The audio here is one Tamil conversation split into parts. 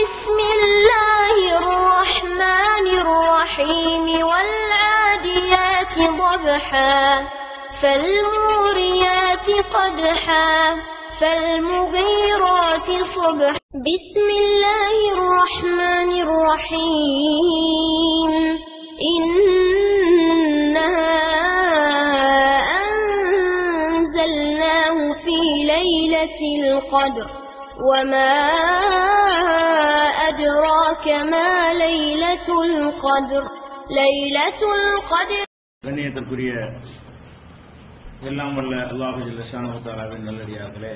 بسم الله الرحمن الرحيم والعاديات ضبحا فالموريات قدحا فالمغيرات صبحا بسم الله الرحمن الرحيم إنا أنزلناه في ليلة القدر وما أدراك ما ليلة القدر ليلة القدر. கண்ணியத்திற்குரிய எல்லாம் வல்ல அல்லாஹ் ஜல்ல ஷானஹு தஆலாவின் நல்லடியார்களே,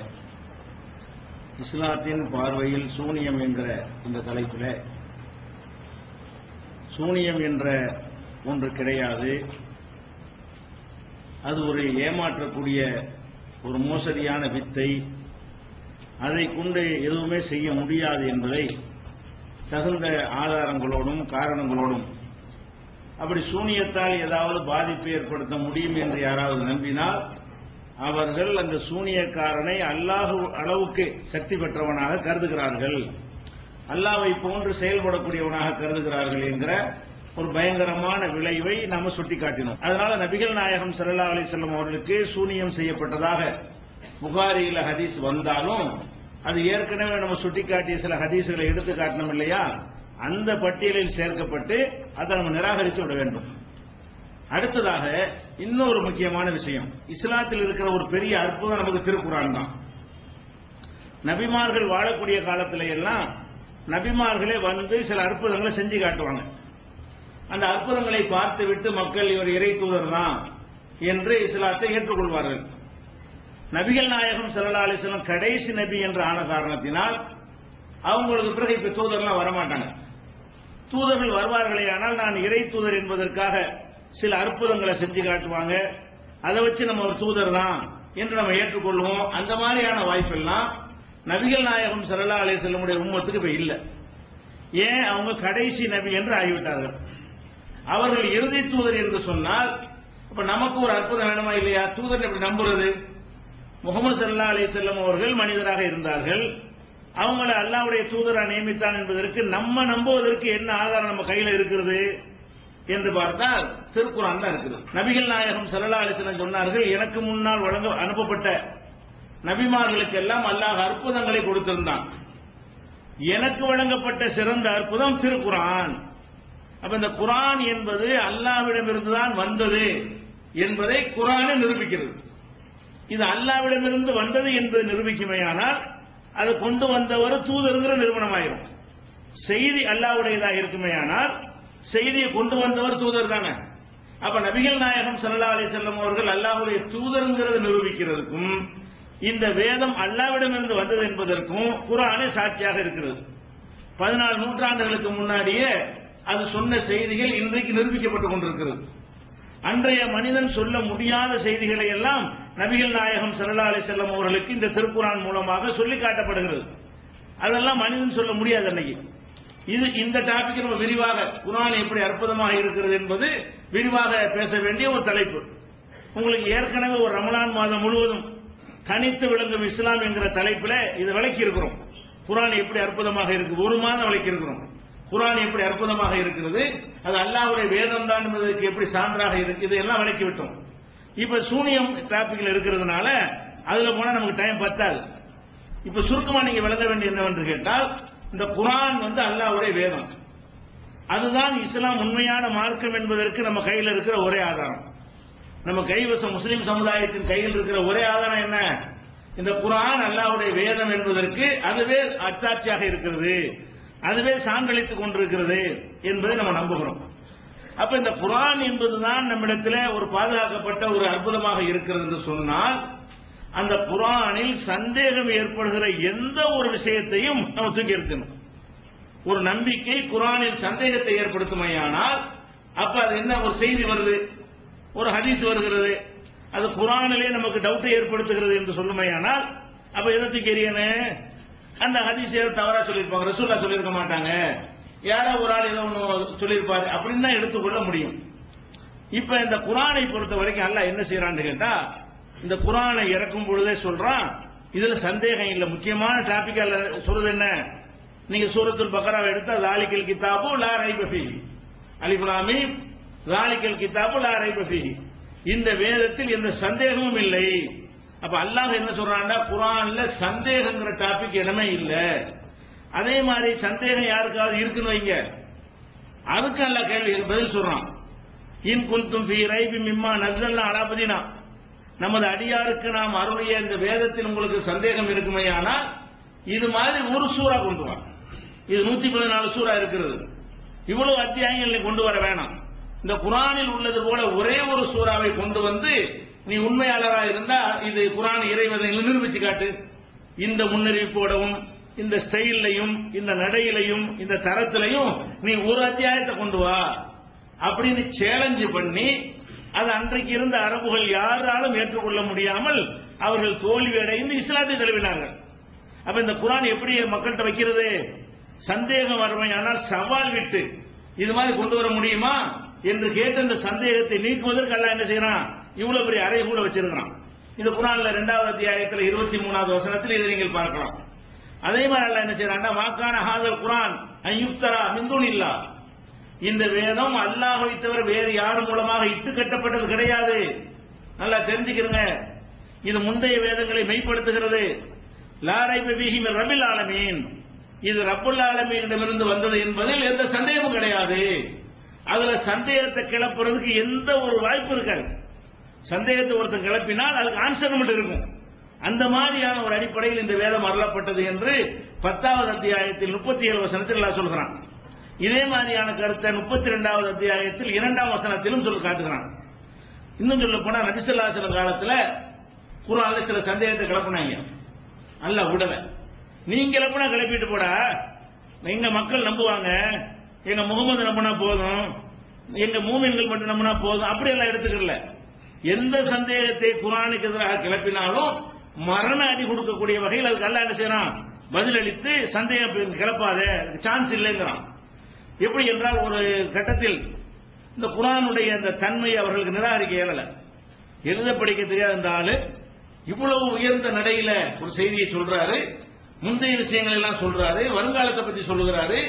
இஸ்லாத்தின் பார்வையில் சூனியம் என்ற இந்த தலைப்பில் சூனியம் என்ற ஒன்று கிடையாது, அது ஒரு ஏமாற்றக்கூடிய ஒரு மோசடியான வித்தை, அதை கொண்டு எதுவுமே செய்ய முடியாது என்பதை தகுந்த ஆதாரங்களோடும் காரணங்களோடும், அப்படி சூனியத்தால் ஏதாவது பாதிப்பு ஏற்படுத்த முடியும் என்று யாராவது நம்பினால் அவர்கள் அந்த சூனியக்காரனை அல்லாஹ் அளவுக்கு சக்தி பெற்றவனாக கருதுகிறார்கள், அல்லாஹ்வை போன்று செயல்படக்கூடியவனாக கருதுகிறார்கள் என்கிற ஒரு பயங்கரமான விளைவை நாம சுட்டிக்காட்டினோம். அதனால நபிகள் நாயகம் ஸல்லல்லாஹு அலைஹி வஸல்லம் அவர்களுக்கு சூனியம் செய்யப்பட்டதாக புகாரியில ஹதீஸ் வந்தாலும் அது ஏற்கனவே நம்ம சுட்டிக்காட்டிய சில ஹதீஸ்களை எடுத்து காட்டணும் இல்லையா, அந்த பட்டியலில் சேர்க்கப்பட்டு அதை நம்ம நிராகரித்து விட வேண்டும். அடுத்ததாக இன்னொரு முக்கியமான விஷயம், இஸ்லாத்தில் இருக்கிற ஒரு பெரிய அற்புதம் நமக்கு திருக்குர்ஆன் தான். நபிமார்கள் வாழக்கூடிய காலத்தில எல்லாம் நபிமார்களே வந்து சில அற்புதங்களை செஞ்சு காட்டுவாங்க. அந்த அற்புதங்களை பார்த்துவிட்டு மக்கள் இவர் இறை தூதர் தான் என்று இஸ்லாத்தை ஏற்றுக்கொள்வார்கள். நபிகள் நாயகம் ஸல்லல்லாஹு அலைஹி வஸல்லம் கடைசி நபி என்ற ஆன காரணத்தினால் அவங்களுக்கு பிறகு இப்ப தூதர்லாம் வரமாட்டாங்க. தூதர்கள் வருவார்களே ஆனால் நான் இறை தூதர் என்பதற்காக சில அற்புதங்களை செஞ்சு காட்டுவாங்க, அதை வச்சு நம்ம ஒரு தூதர் தான் என்று நம்ம ஏற்றுக்கொள்வோம். அந்த மாதிரியான வாய்ப்பெல்லாம் நபிகள் நாயகம் ஸல்லல்லாஹு அலைஹி வஸல்லமுடைய உம்மத்துக்கு இப்ப இல்லை. ஏன்? அவங்க கடைசி நபி என்று ஆகிவிட்டார்கள். அவர்கள் இறுதி தூதர் என்று சொன்னால் அப்ப நமக்கு ஒரு அற்புதம் வேணுமா இல்லையா? தூதர் எப்படி நம்புறது? முஹம்மது ஸல்லல்லாஹு அலைஹி வஸல்லம் அவர்கள் மனிதராக இருந்தார்கள், அவங்களை அல்லாஹ்வுடைய தூதராக நியமித்தான் என்பதற்கு நம்ம நம்புவதற்கு என்ன ஆதாரம் நம்ம கையில இருக்கிறது என்று பார்த்தால் திருக்குர்ஆன் தான் இருக்குது. நபிகள் நாயகம் ஸல்லல்லாஹு அலைஹி வஸல்லம் சொன்னார்கள், எனக்கு முன்னால் அனுப்பப்பட்ட நபிமார்களுக்கெல்லாம் அல்லாஹ் அற்புதங்களை கொடுத்திருந்தான், எனக்கு வழங்கப்பட்ட சிறந்த அற்புதம் திருக்குர்ஆன். அப்ப இந்த குர்ஆன் என்பது அல்லாஹ்விடமிருந்துதான் வந்தது என்பதை குர்ஆனே நிரூபிக்கிறது. இது அல்லாஹ்விடமிருந்து வந்தது என்பது நிரூபிக்குமேயானால் அது கொண்டு வந்தவர் தூதருங்கிற நிறுவனமாயிரும். செய்தி அல்லாஹ்வுடையதாக இருக்குமேயானால் செய்தியை கொண்டு வந்தவர் தூதர் தானே. அப்ப நபிகள் நாயகம் ஸல்லல்லாஹு அலைஹி வஸல்லம் அவர்கள் அல்லாஹ்வுடைய தூதருங்கிறது நிரூபிக்கிறதுக்கும் இந்த வேதம் அல்லாஹ்விடமிருந்து வந்தது என்பதற்கும் குர்ஆனே சாட்சியாக இருக்கிறது. 14 நூற்றாண்டுகளுக்கு முன்னாடியே அது சொன்ன செய்திகள் இன்றைக்கு நிரூபிக்கப்பட்டுக் கொண்டிருக்கிறது. அன்றைய மனிதன் சொல்ல முடியாத செய்திகளை எல்லாம் நபிகள் நாயகம் ஸல்லல்லாஹு அலைஹி வஸல்லம் அவர்களுக்கு இந்த திருக்குர்ஆன் மூலமாக சொல்லி காட்டப்படுகிறது. அதெல்லாம் மனிதன் சொல்ல முடியாது. அன்னைக்கு இது இந்த டாபிக் நம்ம விரிவாக குர்ஆன் எப்படி அற்புதமாக இருக்கிறது என்பது விரிவாக பேச வேண்டிய ஒரு தலைப்பு. உங்களுக்கு ஏற்கனவே ஒரு ரமலான் மாதம் முழுவதும் தனித்து விளங்கும் இஸ்லாம் என்கிற தலைப்பில் இதை விளக்கி இருக்கிறோம். குர்ஆன் எப்படி அற்புதமாக இருக்கு, ஒரு மாதம் விளக்கி இருக்கிறோம். குர்ஆன் எப்படி அற்புதமாக இருக்கிறது, அது அல்லாஹ்வுடைய வேதம் தான் என்பதற்கு எப்படி சான்றாக இருக்கு, இதெல்லாம் விளக்கி விட்டோம். இப்ப சூனியம் டாபிக்ல இருக்கிறதுனால அதுல போனா நமக்கு டைம் பத்தாது. இப்ப சுருக்கமா நீங்க விளங்க வேண்டிய என்னவென்று கேட்டால், இந்த குர்ஆன் வந்து அல்லாஹ்வுடைய வேதம், அதுதான் இஸ்லாம் உண்மையான மார்க்கம் என்பதற்கு நம்ம கையில் இருக்கிற ஒரே ஆதாரம். நம்ம கைவசம் முஸ்லிம் சமுதாயத்தின் கையில் இருக்கிற ஒரே ஆதாரம் என்ன? இந்த குர்ஆன் அல்லாஹ்வுடைய வேதம் என்பதற்கு அதுவே அத்தாட்சியாக இருக்கிறது, அதுவே சான்றளித்துக் கொண்டிருக்கிறது என்பதை நம்ம நம்புகிறோம். அப்ப இந்த குர்ஆன் என்பதுதான் நம்மிடத்தில் ஒரு பாதுகாக்கப்பட்ட ஒரு அற்புதமாக இருக்கிறது என்று சொன்னால், அந்த குர்ஆனில் சந்தேகம் ஏற்படுகிற எந்த ஒரு விஷயத்தையும் நம்ம தூக்கி இருக்கணும். ஒரு நம்பிக்கை குர்ஆனில் சந்தேகத்தை ஏற்படுத்துமையானால் அப்ப அது என்ன, ஒரு செய்தி வருது, ஒரு ஹதீஸ் வருகிறது, அது குர்ஆனிலே நமக்கு டவுட்டை ஏற்படுத்துகிறது என்று சொல்லுமையானால் அப்ப எதை தூக்கி எறியணும்? அந்த ஹதீஸ் தவறா சொல்லியிருப்பாங்க, ரசூலுல்லாஹ் சொல்லியிருக்க மாட்டாங்க, யாரோ ஒரு ஆள் ஏதோ ஒன்று சொல்லியிருப்பாரு அப்படின்னு தான் எடுத்துக்கொள்ள முடியும். இப்ப இந்த குர்ஆனை பொறுத்த வரைக்கும் அல்லாஹ் என்ன செய்யறான்னு கேட்டா, இந்த குர்ஆனை இறக்கும் பொழுதே சொல்றான், இதுல சந்தேகம் இல்லை. முக்கியமான டாபிக் சொல்றது என்ன? நீங்க சூரத்துல் பக்ராவை எடுத்தா ஸாலிகல் கிதாபு லா ரைப ஃபீஹி, அலிஃப் லாம் மீம் ஸாலிகல் கிதாபு லா ரைப ஃபீஹி, இந்த வேதத்தில் எந்த சந்தேகமும் இல்லை. அப்ப அல்லாஹ் என்ன சொல்றான்டா, குர்ஆன்ல சந்தேகங்கிற டாபிக் இடமே இல்ல. அதே மாதிரி சந்தேகம் யாருக்காவது இருக்குன்னு வைங்க, அதுக்கு அல்லாஹ் கேள்வி பதில் சொல்றான். இன் குன்தும் ஃபீ ரைபி மிம்மா நஸல்னா அலா அப்தினா, நமது அடியாருக்கு நாம் அருளிய இந்த வேதத்தில் உங்களுக்கு சந்தேகம் இருக்குமேயானால் இது மாதிரி ஒரு சூரா கொண்டு வா. இது 114 சூரா இருக்கிறது, இவ்வளவு அத்தியாயங்களை கொண்டு வர வேணாம். இந்த குர்ஆனில் உள்ளது போல ஒரே ஒரு சூறாவை கொண்டு வந்து நீ உண்மையாளரா இருந்தா இது குர்ஆன் இறைவனை நிரூபிச்சு காட்டு. இந்த முன்னறிவிப்போடவும் இந்த ஸ்டைலையும் இந்த நடையிலையும் இந்த தரத்திலையும் நீ ஒரு அத்தியாயத்தை கொண்டு வா அப்படின்னு சேலஞ்ச் பண்ணி, அது அன்றைக்கு இருந்த அரபுகள் யாராலும் ஏற்றுக்கொள்ள முடியாமல் அவர்கள் தோல்வி அடைந்து இஸ்லாத்தை தழுவினார்கள். அப்ப இந்த குர்ஆன் எப்படி மக்கள்கிட்ட வைக்கிறது? சந்தேகம் வறுமையானால் சவால் விட்டு இது மாதிரி கொண்டு வர முடியுமா என்று கேட்டு அந்த சந்தேகத்தை நீக்குவதற்கு அல்லாஹ் என்ன செய்யறான், இவ்வளவு பெரிய அறை கூட வச்சிருக்கிறான். இந்த குர்ஆன்ல 2வது அத்தியாயத்தில் 23வது வசனத்தில் இதை நீங்கள் பார்க்கலாம். அதே மாதிரி அல்லாஹ் என்ன செய்யறான்னா, மாக்கான ஹாதல் குர்ஆன் அய்யுஃப்தரா மின் தூனில்லாஹ், இந்த வேதம் அல்லாஹ்வை தவிர வேறு யார் மூலமாக இட்டு கட்டப்பட்டது கிடையாது. நல்லா தெரிஞ்சுக்கிறங்க, இது முந்தைய வேதங்களை மெய்ப்படுத்துகிறது. லா ரைப ஃபீஹி மின் ரப்பில் ஆலமீன், இது ரப்புல் ஆலமீனிடமிருந்து வந்தது என்பதில் எந்த சந்தேகமும் கிடையாது. அதுல சந்தேகத்தை கிளப்புறதுக்கு எந்த ஒரு வாய்ப்பு இருக்காது. சந்தேகத்தை ஒருத்தர் கிளப்பினால் அதுக்கு ஆன்சர் மட்டும் இருக்கும். அந்த மாதிரியான ஒரு அடிப்படையில் இந்த வேதம் அருளப்பட்டது என்று 10வது அத்தியாயத்தில் 37 வசனத்தில் அல்லாஹ் சொல்கிறான். இதே மாதிரியான கருத்தை 32வது அத்தியாயத்தில் 2ஆம் வசனத்திலும் சொல்லி காட்டுகிறான். இன்னும் சொல்ல போனா நபி ஸல்லல்லாஹு அலைஹி வஸல்லம் காலத்துல குர்ஆன்ல சில சந்தேகத்தை கிளப்பினாங்க, அல்லாஹ் விடல. நீங்க கிளப்பினா கிளப்பிட்டு போடா, எங்க மக்கள் நம்புவாங்க, எங்க முகமது நம்பினா போதும், எங்க மூமின்கள் மட்டும் நம்பினா போதும், அப்படி எல்லாம் எடுத்துக்கல. எந்த சந்தேகத்தை குர்ஆனுக்கு எதிராக கிளப்பினாலும் மரண அடி கொடுக்கக்கூடிய வகையில் அதுக்கு அல்லாஹ் என்ன செய்யறான், பதிலளித்து சந்தேகம் கிளப்பாத, சான்ஸ் இல்லைங்கிறான். எப்படி என்றால், ஒரு கட்டத்தில் இந்த குர்ஆனுடைய அந்த தன்மையை அவர்களுக்கு நிராகரிக்க இயலல. எழுத படிக்க தெரியாத இந்த ஆளு இவ்வளவு உயர்ந்த நடையில ஒரு செய்தியை சொல்றாரு, முந்தைய விஷயங்கள் எல்லாம் சொல்றாரு, வருங்காலத்தை பத்தி சொல்லுகிறாரு.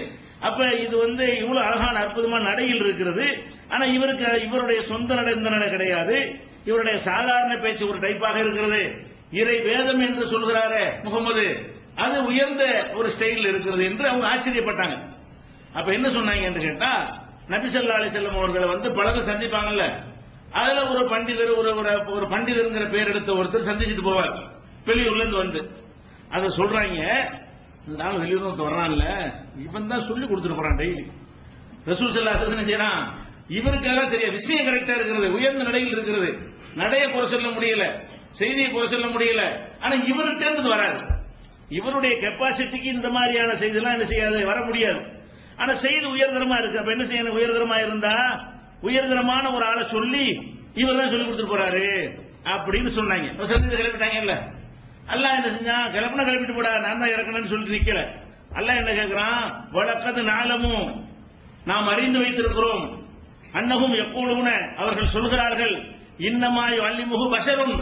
அப்ப இது இவ்வளவு அழகான அற்புதமான நடையில் இருக்கிறது. ஆனா இவருக்கு இவருடைய சொந்த நடை இந்த நடை கிடையாது, இவருடைய சாதாரண பேச்சு ஒரு டைப்பாக இருக்கிறது. இறை வேதம் என்று சொல்கிறாரே முகமது, அது உயர்ந்த ஒரு ஸ்டைல் இருக்கிறது என்று அவங்க ஆச்சரியப்பட்டாங்க. அப்ப என்ன சொன்னாங்க என்று கேட்டா, நபி ஸல்லல்லாஹு அலைஹி வஸல்லம் அவர்களை பலரும் சந்திப்பாங்கல்ல, அதுல ஒரு பண்டிதர் ஒரு பண்டிதர்ங்கிற பேர் எடுத்த ஒருத்தர் சந்திச்சுட்டு போவார் வெளியூர்ல இருந்து அதை சொல்றாங்க. நானும் வெளியூர் வர்றான்ல, இவன் தான் சொல்லி கொடுத்துட்டு போறான் டெய்லி. ரசூல் ஸல்லல்லாஹு அலைஹி வஸல்லம் செய்யறான், இவருக்கெல்லாம் தெரிய விஷயம் கரெக்டா இருக்கிறது, உயர்ந்த நடையில் இருக்கிறது, நடைய குறை சொல்ல முடியல, செய்தியை குறை சொல்ல முடியல. ஆனா இவர்கிட்ட இருந்து வராது, இவருடைய கெப்பாசிட்டிக்கு இந்த மாதிரியான செய்தி எல்லாம் என்ன செய்யாது, வர முடியாது. ஆனா செய்தி உயர்தரமா இருக்கு. அப்ப என்ன செய்யணும், உயர்தரமா இருந்தா உயர்தரமான ஒரு ஆளை சொல்லி இவர் தான் சொல்லி கொடுத்துட்டு போறாரு அப்படின்னு சொன்னாங்க. கிளப்பிட்டாங்க இல்ல, அல்லாஹ் என்ன செஞ்சான், கிளப்பிட்டு போடா, நான் தான் இறக்கணும்னு சொல்லிட்டு நிக்கல. அல்லாஹ் என்ன கேட்கிறான், வலக்கது நாளமும் நாம் அறிந்து வைத்திருக்கிறோம், அன்னகும் எப்பொழுதுன அவர்கள் சொல்கிறார்கள், இன்னமாய் வள்ளிமுகு பஷரும்,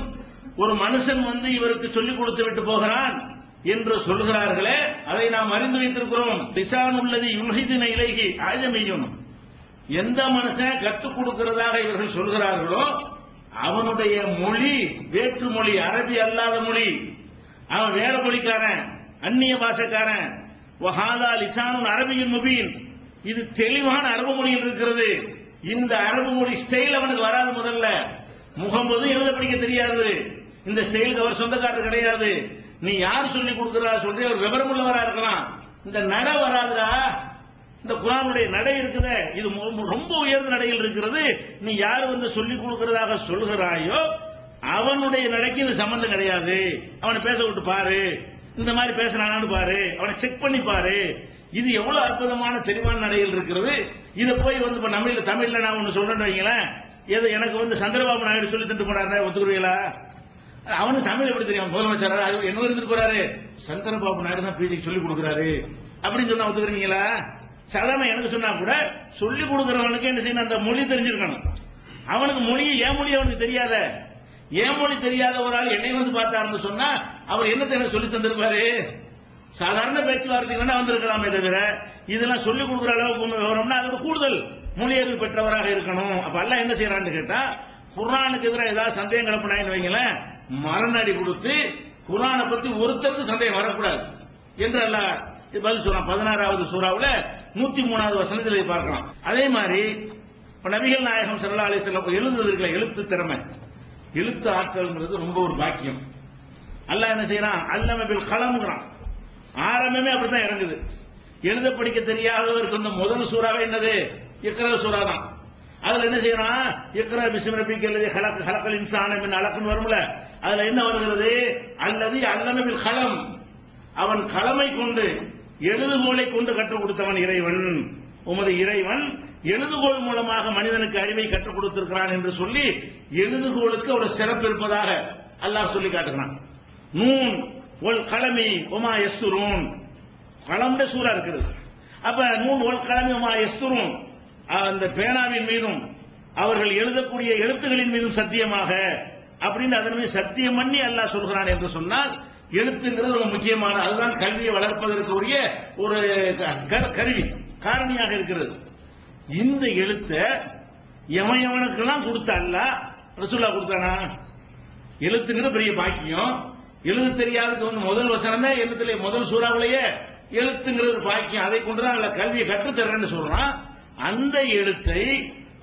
ஒரு மனுஷன் இவருக்கு சொல்லிக் கொடுத்து விட்டு போகிறான் என்று சொல்கிறார்களே, அதை நாம் அறிந்து வைத்திருக்கிறோம். லிசான் உள்ளது யுல்ஹிதின இலைஹி ஆஜமியும், எந்த மனுஷன் கற்றுக் கொடுக்கிறதாக இவர்கள் சொல்கிறார்களோ அவனுடைய மொழி வேற்று மொழி, அரபி அல்லாத மொழி, அவன் வேற மொழிக்காரன், அந்நிய பாஷக்காரன். வஹாதா லிசானுன் அரபியின் முபீன், இது தெளிவான அரபு மொழியில் இருக்கிறது. இந்த அரபு மொழி ஸ்டைல் அவனுக்கு வராது. முதல்ல முகமது எழுத படிக்க தெரியாது, இந்த ஸ்டைலுக்கு அவர் சொந்தக்காரர் கிடையாது. நீ யார் சொல்லி கொடுக்கிறா சொல்லி அவர் விவரம் உள்ளவரா இருக்கலாம், இந்த நட வராதுடா. இந்த குர்ஆனுடைய நடை இருக்குதே, இது ரொம்ப உயர்ந்த நடையில் இருக்கிறது. நீ யார் சொல்லி கொடுக்கிறதாக சொல்கிறாயோ அவனுடைய நடைக்கு இது சம்பந்தம் கிடையாது. அவனை பேச விட்டு பாரு, இந்த மாதிரி பேசுறானு பாரு, அவனை செக் பண்ணி பாரு. இது எவ்வளவு அற்புதமான தெளிவான நடையில் இருக்கிறது. இதை போய் இப்ப நம்ம தமிழ்ல நான் ஒண்ணு சொல்றேன்னு வைங்களேன், எது எனக்கு சந்திரபாபு நாயுடு சொல்லி தந்து போறாரு, ஒத்துக்குறீங்களா? அவனுக்கு தமிழ் எப்படி தெரியும், முதலமைச்சர் என்ன இருந்துட்டு போறாரு, சந்திரபாபு நாயுடு தான் பிஜேபி சொல்லி கொடுக்குறாரு அப்படின்னு சொன்னா ஒத்துக்குறீங்களா? சாதாரண எனக்கு சொன்னா கூட சொல்லி கொடுக்கிறவனுக்கு என்ன செய்யணும், அந்த மொழி தெரிஞ்சிருக்கணும். அவனுக்கு மொழி ஏன் மொழி அவனுக்கு தெரியாத, ஏன் மொழி தெரியாத ஒரு ஆள் என்னை பார்த்தாருன்னு சொன்னா அவர் என்னத்தை எனக்கு சொல்லி தந்திருப்பாரு? சாதாரண பேச்சுவார்த்தை வேணா வந்திருக்கலாமே தவிர இதெல்லாம் சொல்லிக் கொடுக்குற அளவுக்கு விவரம்னா அதோட கூடுதல் மொழியறிவு பெற்றவராக இருக்கணும். அப்ப அல்லாஹ் என்ன செய்யறான்னு கேட்டா, குர்ஆனுக்கு எதிராக ஏதாவது சந்தேகம் கிளப்பினாங்கன்னு வைங்களேன், மரணடி கொடுத்து குர்ஆனை பத்தி ஒருத்தருக்கு சந்தேகம் வரக்கூடாது என்று அல்லாஹ் பதில் சொல்றான். 16வது சூறாவுல 103வது வசனத்தில் பார்க்கலாம். அதே மாதிரி நபிகள் நாயகம் ஸல்லல்லாஹு அலைஹி வஸல்லம் எழுதுறது இருக்கல, எழுத்து திறமை, எழுத்து ஆற்றல்ங்கிறது ரொம்ப ஒரு பாக்கியம். அல்லாஹ் என்ன செய்யறான், அல்லம பில் கலம்ங்கறான். ஆரம்பமே அப்படித்தான் இறங்குது. எழுத படிக்க தெரியாதவருக்கு இந்த முதல் சூறாவே என்னது, இக்ரா சூறா தான். அதுல என்ன செய்யறான், இக்ரா பிஸ்மி ரப்பிக்கல்லதி ஹலக்கல் இன்சான மின் அலக்னு வரும்ல, அதுல என்ன வருகிறது, அல்லது அல்லம பில் கலம், அவன் கலமை கொண்டு எழுதுகோலை கொண்டு கற்றுக் கொடுத்தவன் இறைவன். உமது இறைவன் எழுதுகோல் மூலமாக மனிதனுக்கு அறிவை கற்றுக் கொடுத்திருக்கிறான் என்று சொல்லி எழுதுகோலுக்கு ஒரு சிறப்பு இருப்பதாக அல்லாஹ் சொல்லி காட்டுகிறான். நூன் ஒல் கலமி ஒமா யஸ்துரூன், கலம்ட சூறா இருக்கிறது. அப்ப நூன் ஒல் கலமி ஒமா யஸ்துரூன், அந்த பேனாவின் மீதும் அவர்கள் எழுதக்கூடிய எழுத்துகளின் மீதும் சத்தியமாக அப்படின்னு அதன் மீது சத்தியம் பண்ணி அல்லாஹ் சொல்கிறான் என்று சொன்னால், எழுத்துங்கிறது ஒரு முக்கியமான, அதுதான் கல்வியை வளர்ப்பதற்கு உரிய ஒரு கருவி, காரணியாக இருக்கிறது. இந்த எழுத்த எவனுக்கெல்லாம் கொடுத்த அல்லாஹ் ரசூலுல்லாஹ் கொடுத்தானா? எழுத்துங்கிற பெரிய பாக்கியம். எழுத தெரியாததுக்கு வந்து முதல் வசனமே எழுத்துல முதல் சூறாவிலேயே எழுத்துங்கிற ஒரு பாக்கியம், அதை கொண்டுதான் அல்ல கல்வியை கற்றுத்தர்றேன்னு சொல்றான். அந்த எழுத்தை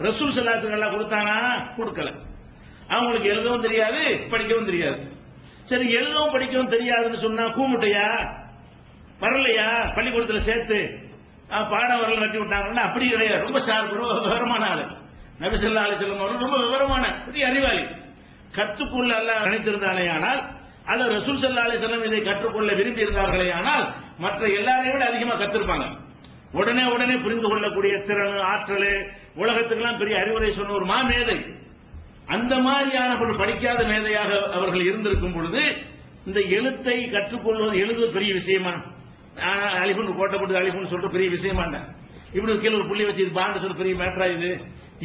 ரசூல் ஸல்லல்லாஹு அலைஹி வஸல்லம் கொடுத்தானா? கொடுக்கல. அவங்களுக்கு எழுதவும் தெரியாது, படிக்கவும் தெரியாது. சரி, எழுதவும் படிக்கவும் தெரியாதுன்னு சொன்னா கூமுட்டையா வரலையா, பள்ளிக்கூடத்தில் சேர்த்து பாடம் வரல கட்டி விட்டாங்கன்னா அப்படி கிடையாது. ரொம்ப ஷார்ப், ரொம்ப விவரமான ஆளு நபி ஸல்லல்லாஹு அலைஹி வஸல்லம் அவர்கள், ரொம்ப விவரமான பெரிய அறிவாளி. கற்றுக்கொள்ள அல்லாஹ் நினைத்திருந்தானே ஆனால், அல்ல ரசூல் ஸல்லல்லாஹு அலைஹி வஸல்லம் இதை கற்றுக்கொள்ள விரும்பி இருந்தார்களே ஆனால் மற்ற எல்லாரையும் விட அதிகமாக கத்திருப்பாங்க. உடனே உடனே புரிந்து கொள்ளக்கூடிய திறன், ஆற்றல், உலகத்துக்கெல்லாம் பெரிய அறிவுரை சொன்ன ஒரு மாமேதை. அந்த மாதிரியான படிக்காத மேதையாக அவர்கள் இருந்திருக்கும் பொழுது இந்த எழுத்தை கற்றுக்கொள்வது, எழுதுவது பெரிய விஷயமா? அலிஃபுன்னு கோட்டை போட்டு அலிஃபுன்னு சொல்லிட்டு பெரிய விஷயமா? இப்படி கீழே ஒரு புள்ளி வச்சு இது பாண்டு சொல்ற பெரிய மேட்டரா இது?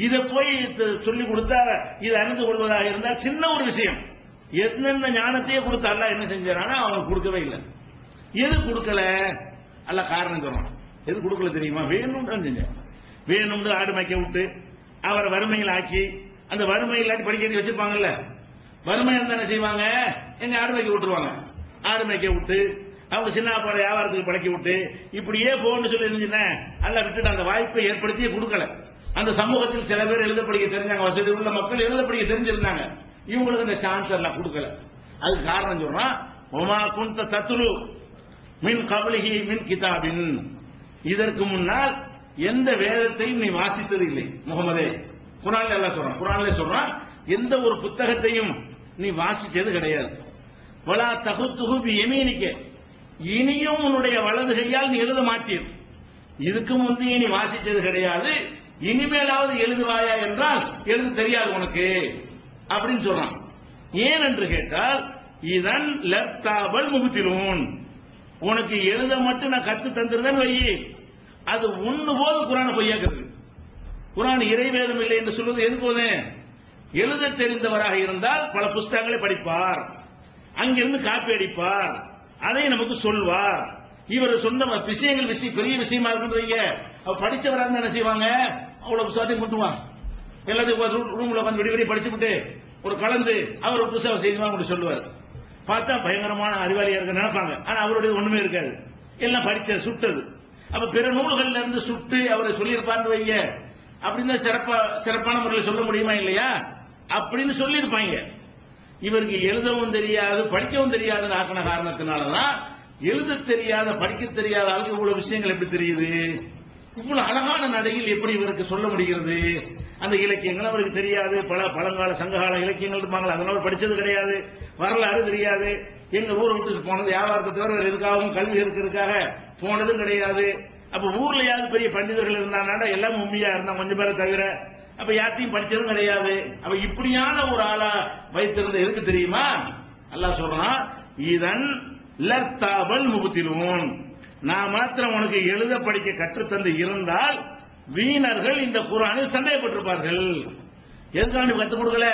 இதை போய் சொல்லிக் கொடுத்தா இது அறிந்து கொள்வதாக இருந்தால் சின்ன ஒரு விஷயம். என்னென்ன ஞானத்தையே கொடுத்த அல்லாஹ் என்ன செஞ்சானா, அவன் கொடுக்கவே இல்லை. எது கொடுக்கல அல்லாஹ் காரணம் சொல்றான். எது கொடுக்கல தெரியுமா? வேணும் தான் செஞ்சேன். வேணும்னு ஆடு மேய்க்க விட்டு அவரை வறுமையில் ஆக்கி, அந்த வறுமையில் ஆட்டி படிக்க வச்சிருப்பாங்கல்ல, வறுமை இருந்தா என்ன செய்வாங்க, எங்க ஆடு மேய்க்க விட்டுருவாங்க. ஆடு மேய்க்க விட்டு அவங்க சின்ன பாட வியாபாரத்துக்கு பழக்கி விட்டு இப்படியே போன்னு சொல்லி இருந்துச்சுன்னா அல்ல விட்டுட்டு அந்த வாய்ப்பை ஏற்படுத்தியே கொடுக்கல. அந்த சமூகத்தில் சில பேர் எழுத படிக்க தெரிஞ்சாங்க, வசதி உள்ள மக்கள் எழுத படிக்க தெரிஞ்சிருந்தாங்க, இவங்களுக்கு இந்த சான்ஸ் எல்லாம் கொடுக்கல. அதுக்கு காரணம் சொல்றான், ஒமா குன்த தத்லு மின் கப்லிஹி மின் கிதாபின், இதற்கு முன்னால் எந்த வேதத்தையும் நீ வாசித்தது இல்லை முகமதே. குர்ஆன்ல அல்லாஹ் சொல்றான், குர்ஆன்ல சொல்றான், எந்த ஒரு புத்தகத்தையும் நீ வாசிச்சது கிடையாது. வலா தகுத்துஹு பி யமீனிக, இனியும் உன்னுடைய வலது கையால் நீ எழுத மாட்டீர். இதுக்கு முந்தைய நீ வாசிச்சது கிடையாது, இனிமேலாவது எழுதுவாயா என்றால் எழுத தெரியாது உனக்கு அப்படின்னு சொல்றான். ஏன் என்று கேட்டால், இதன் லர்தாபல் முகுத்திலூன், உனக்கு எழுத மட்டும் நான் கத்து தந்திருந்தேன் வை, அது ஒண்ணு போது குர்ஆனை பொய்யாக்குது. குர்ஆன் இறைவேதம் இல்லை என்று சொல்வது எது போது? எழுத தெரிந்தவராக இருந்தால் பல புஸ்தகங்களை படிப்பார், அங்கிருந்து காப்பி அடிப்பார், அதை நமக்கு சொல்வார். இவர் சொந்த விஷயங்கள் பெரிய விஷயமா இருக்குன்றீங்க, அவர் படிச்சவராக இருந்தா என்ன செய்வாங்க, அவ்வளவு புத்தகத்தையும் கொண்டுவாங்க, எல்லாத்தையும் ரூம்ல வந்து விடி படிச்சுட்டு ஒரு கலந்து அவர் ஒரு புத்தகம் செய்து சொல்லுவார். பார்த்தா பயங்கரமான அறிவாளியா இருக்க நினைப்பாங்க, ஆனா அவருடைய ஒண்ணுமே இருக்காது, எல்லாம் படிச்ச சுட்டது. அப்ப பிற நூல்கள்ல இருந்து சுட்டு அவரை சொல்லியிருப்பான்னு வைங்க, அப்படின்னு சிறப்பான முறையில் சொல்ல முடியுமா இல்லையா? அப்படின்னு சொல்லியிருப்பாங்க. இவருக்கு எழுதவும் தெரியாது படிக்கவும் தெரியாது ஆக்கின காரணத்தினாலதான் எழுத தெரியாத படிக்க தெரியாத ஆளுக்கு இவ்வளவு விஷயங்கள் எப்படி தெரியுது? இவ்வளவு அழகான நடையில் எப்படி இவருக்கு சொல்ல முடிகிறது? அந்த இலக்கியங்கள் அவருக்கு தெரியாது, பல பழங்கால சங்ககால இலக்கியங்கள் இருப்பாங்க, அதனால படிச்சது கிடையாது, வரலாறு தெரியாது, எங்க ஊரை விட்டு போனது வியாபாரத்தை தவிர எதுக்காகவும் கல்வி இருக்கிறதுக்காக போனதும் கிடையாது. அப்ப ஊர்ல யாரும் பெரிய பண்டிதர்கள் இருந்தாங்க, எல்லாம் உண்மையா இருந்தா கொஞ்சம் பேரை தவிர, அப்ப யார்த்தையும் படிச்சதும் கிடையாது. அப்ப இப்படியான ஒரு ஆளா வைத்திருந்த எதுக்கு தெரியுமா? அல்லாஹ் சொல்றான், இதன் லர்தாபல் முகுத்திலூன், நான் மாத்திரம் உனக்கு எழுத படிக்க கற்றுத்தந்து இருந்தால் வீணர்கள் இந்த குர்ஆனில் சந்தேகப்பட்டிருப்பார்கள். எதுக்காக கற்றுக் கொடுக்கல?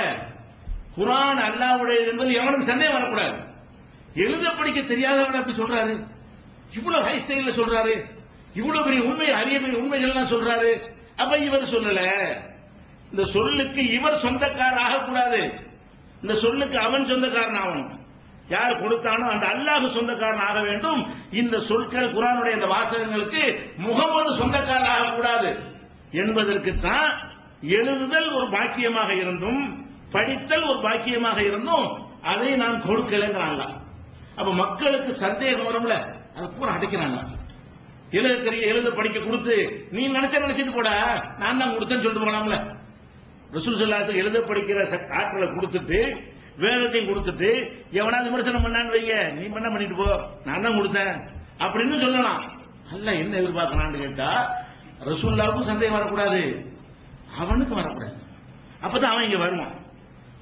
குர்ஆன் அல்லாஹ்வுடையது என்பது எவனுக்கு சந்தேகம் வரக்கூடாது. எழுத படிக்க தெரியாதவன் அப்படி சொல்றாரு, இவ்வளவு ஹை ஸ்டைல்ல சொல்றாரு, இவ்வளவு பெரிய உண்மை, அரிய பெரிய உண்மைகள்லாம் சொல்றாரு. அப்ப இவர் சொல்லல. இந்த சொல்லுக்கு இவர் சொந்தக்காரர் ஆகக்கூடாது, இந்த சொல்லுக்கு அவன் சொந்தக்காரன் ஆகணும். யார் கொடுத்தானோ அந்த அல்லாஹ் சொந்தக்காரன் ஆக வேண்டும். இந்த சொற்கள் குர்ஆனுடைய இந்த வாசகங்களுக்கு முகமது சொந்தக்காரன் ஆகக்கூடாது என்பதற்குத்தான் எழுதுதல் ஒரு பாக்கியமாக இருந்தும் படித்தல் ஒரு பாக்கியமாக இருந்தும் அதை நான் கொடுக்கலங்கிறாங்க. அப்ப மக்களுக்கு சந்தேகம் வரும்ல, அது பூரா அடைக்கிறாங்க. எழுத படிக்க கொடுத்து நீ நினைச்சிட்டு போட, நான் தான் கொடுத்தேன்னு சொல்லிட்டு போனாம்ல. ரசூல் ஸல்லல்லாஹு அலைஹி எழுத படிக்கிற ஆற்றலை கொடுத்துட்டு வேதத்தையும் கொடுத்துட்டு எவனாவது விமர்சனம் பண்ணான்னு வைங்க, நீ பண்ண பண்ணிட்டு போ, நான் தான் கொடுத்தேன் அப்படின்னு சொல்லலாம். அல்லாஹ் என்ன எதிர்பார்க்கலான்னு கேட்டா, ரசூலுல்லாஹ்வுக்கும் சந்தேகம் வரக்கூடாது, அவனுக்கு வரக்கூடாது. அப்பதான் அவன் இங்க வருவான்.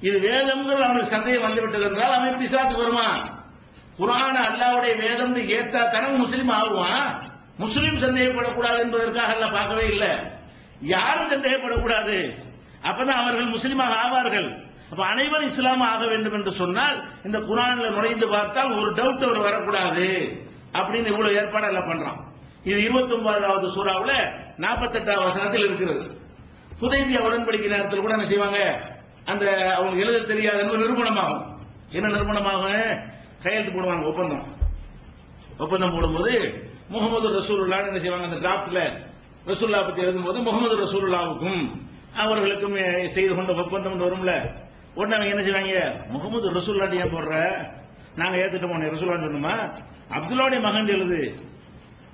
இது வேதம்ங்கிறது அவனுக்கு சந்தேகம் வந்து விட்டது என்றால் அவன் எப்படி இஸ்லாத்துக்கு வருவான்? குர்ஆன் அல்லாஹ்வுடைய வேதம் ஏற்றா தனக்கு முஸ்லீம் ஆகுவான். முஸ்லீம் சந்தேகப்படக்கூடாது என்பதற்காக அல்லாஹ் பார்க்கவே இல்லை. யாரும் சந்தேகப்படக்கூடாது, அப்பதான் அவர்கள் முஸ்லீமாக ஆவார்கள். அப்ப அனைவரும் இஸ்லாம ஆக வேண்டும் என்று சொன்னால் இந்த குர்ஆன்ல நுழைந்து பார்த்தால் ஒரு டவுட் அவர் வரக்கூடாது அப்படின்னு இவ்வளவு ஏற்பாடு எல்லாம் பண்றான். இது 29வது சூறாவுல 48வது வசனத்தில் இருக்கிறது. ஹுதைபியா உடன்படிக்கை நேரத்தில் கூட என்ன செய்வாங்க, அந்த அவங்க எழுத தெரியாது என்று நிரூபணமாகும். என்ன நிரூபணமாகும்? கையெழுத்து போடுவாங்க, ஒப்பந்தம் போடும்போது முகமது ரசூலுல்லாஹ் என்ன செய்வாங்க, அந்த டிராப்ட்ல ரசூலுல்லாஹ் பத்தி எழுதும்போது முகமது ரசூலுல்லாஹ்வுக்கும் அவர்களுக்கும் செய்து கொண்ட ஒப்பந்தம் வரும்ல, உடனே அவங்க என்ன செய்வாங்க, முகமது ரசூலுல்லாஹ் ஏன் போடுற, நாங்க ஏத்துட்டோம் ரசூலுல்லாஹ் சொன்னோமா, அப்துல்லாவுடைய மகன் எழுது,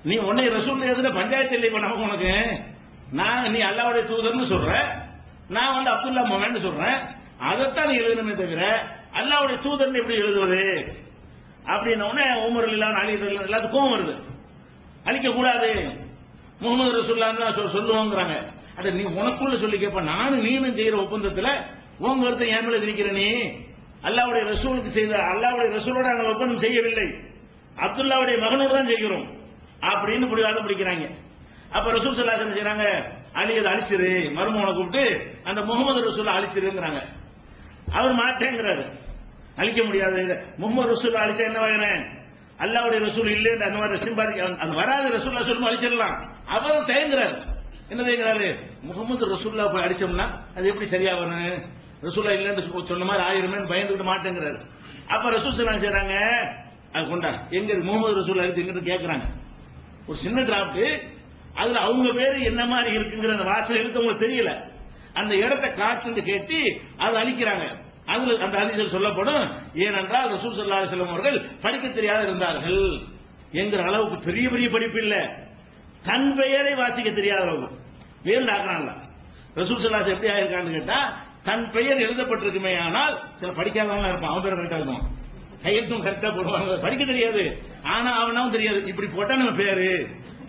நீ உன்னை ரசூல் எழுதுன பஞ்சாயத்து இல்லை இப்ப நமக்கு உனக்கு, நான் நீ அல்லாஹ்வுடைய தூதர்னு சொல்ற, நான் வந்து அப்துல்லா மகன் சொல்றேன், அதைத்தான் நீ எழுதணுமே தவிர அல்லாஹ்வுடைய தூதர்னு எப்படி எழுதுவது அப்படின்ன உடனே உமர் ரலியல்லாஹு அலி எல்லாத்துக்கும் கோவம் வருது. அழிக்க கூடாது, முகமது ரசூலுல்லாஹ் தான் சொல்லுவாங்கிறாங்க. அட நீ உனக்குள்ள சொல்லி கேட்ப, நானும் நீனும் செய்யற ஒப்பந்தத்துல உங்க கருத்தை ஏன் மேல திணிக்கிற, நீ அல்லாஹ்வுடைய ரசூலுக்கு செய்த அல்லாஹ்வுடைய ரசூலோட நாங்கள் ஒப்பந்தம் செய்யவில்லை, அப்துல்லாவுடைய மகனோடு தான் செய்கிறோம் அப்படின்னு புரியாத பிடிக்கிறாங்க. அப்ப ரசூல் ஸல்லல்லாஹு அலைஹி வஸல்லம் செய்றாங்க, அலி அதை அழிச்சிரு, மருமகனை கூப்பிட்டு அந்த முகமது ரசூலை அழிச்சிருங்கிறாங்க. அவர் மாட்டேங்கிறாரு, அழிக்க முடியாது, முகமது ரசூல் அழிச்சா என்ன வாங்கினேன், அல்லாஹ்வுடைய ரசூல் இல்லைன்னு அந்த மாதிரி சிம்பாதிக்க அந்த வராது ரசூல்லா சொல்லும் அழிச்சிடலாம். அவர் தயங்குறாரு. என்ன தயங்குறாரு, முகமது ரசூல்லா போய் அடிச்சோம்னா அது எப்படி சரியா வரும், ரசூல்லா இல்லைன்னு சொன்ன மாதிரி ஆயிருமே பயந்துகிட்டு மாட்டேங்கிறாரு. அப்ப ரசூல் ஸல்லல்லாஹு செய்றாங்க, அது கொண்டா எங்க முகமது ரசூல் அழித்து எங்கிட்ட கேட்கிறாங்க, ஒரு சின்ன டிராப்ட், அதுல அவங்க பேரு என்ன மாதிரி இருக்குங்கிற அந்த வாசல் இருக்கு உங்களுக்கு தெரியல, அந்த இடத்தை காட்டு கேட்டு அதை அழிக்கிறாங்க. அதுல அந்த ஹதீஸில் சொல்லப்படும், ஏனென்றால் ரசூல் ஸல்லல்லாஹு அலைஹி வஸல்லம் அவர்கள் படிக்க தெரியாத இருந்தார்கள் என்கிற அளவுக்கு பெரிய பெரிய படிப்பு இல்ல, தன் பெயரை வாசிக்க தெரியாத அளவுக்கு வேல் ஆகிறாங்க. ரசூல் ஸல்லல்லாஹு அலைஹி எப்படி ஆயிருக்கான்னு கேட்டா, தன் பெயர் எழுதப்பட்டிருக்குமே, ஆனால் சில படிக்காதவங்க இருப்பான், அவன் பேர் கரெக்டா இருக்கும், கையெழுத்தும் கரெக்டா போடுவாங்க, படிக்க தெரியாது, ஆனா அவனாவும் தெரியாது, இப்படி போட்டா நம்ம பேரு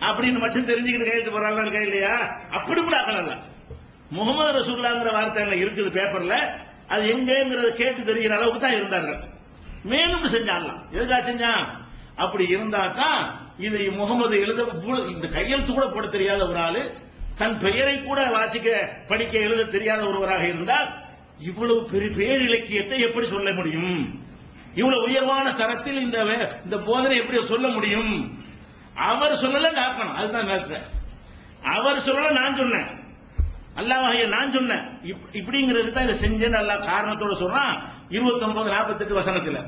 அப்படின்னு மட்டும் தெரிஞ்சுக்கிட்டு கையெழுத்து போறாங்க இருக்கா இல்லையா, அப்படி கூட ஆகல. முகமது ரசூலுல்லாஹ்ங்கிற வார்த்தை இருக்குது பேப்பர்ல, அது எங்கிறத கேட்டு தெரிகிற அளவுக்கு தான் இருந்தார்கள். மேலும் செஞ்சாங்க, எதுக்கா செஞ்சான், அப்படி இருந்தா தான் இது முகமது எழுத இந்த கையெழுத்து கூட போட தெரியாத ஒரு ஆளு, தன் பெயரை கூட வாசிக்க படிக்க எழுத தெரியாத ஒருவராக இருந்தால் இவ்வளவு பெரிய பேர் இலக்கியத்தை எப்படி சொல்ல முடியும், இவ்வளவு உயர்வான தரத்தில் இந்த போதனை எப்படி சொல்ல முடியும், அவர் சொல்லல காக்கணும், அதுதான் நேரத்தை அவர் சொல்லல நான் சொன்னேன், அல்லாஹ்வையே நான் சொன்னேன் இப்படிங்கிறது தான் இதை செஞ்சேன்னு அல்லாஹ் காரணத்தோட சொல்றான் 29-48 வசனத்துல.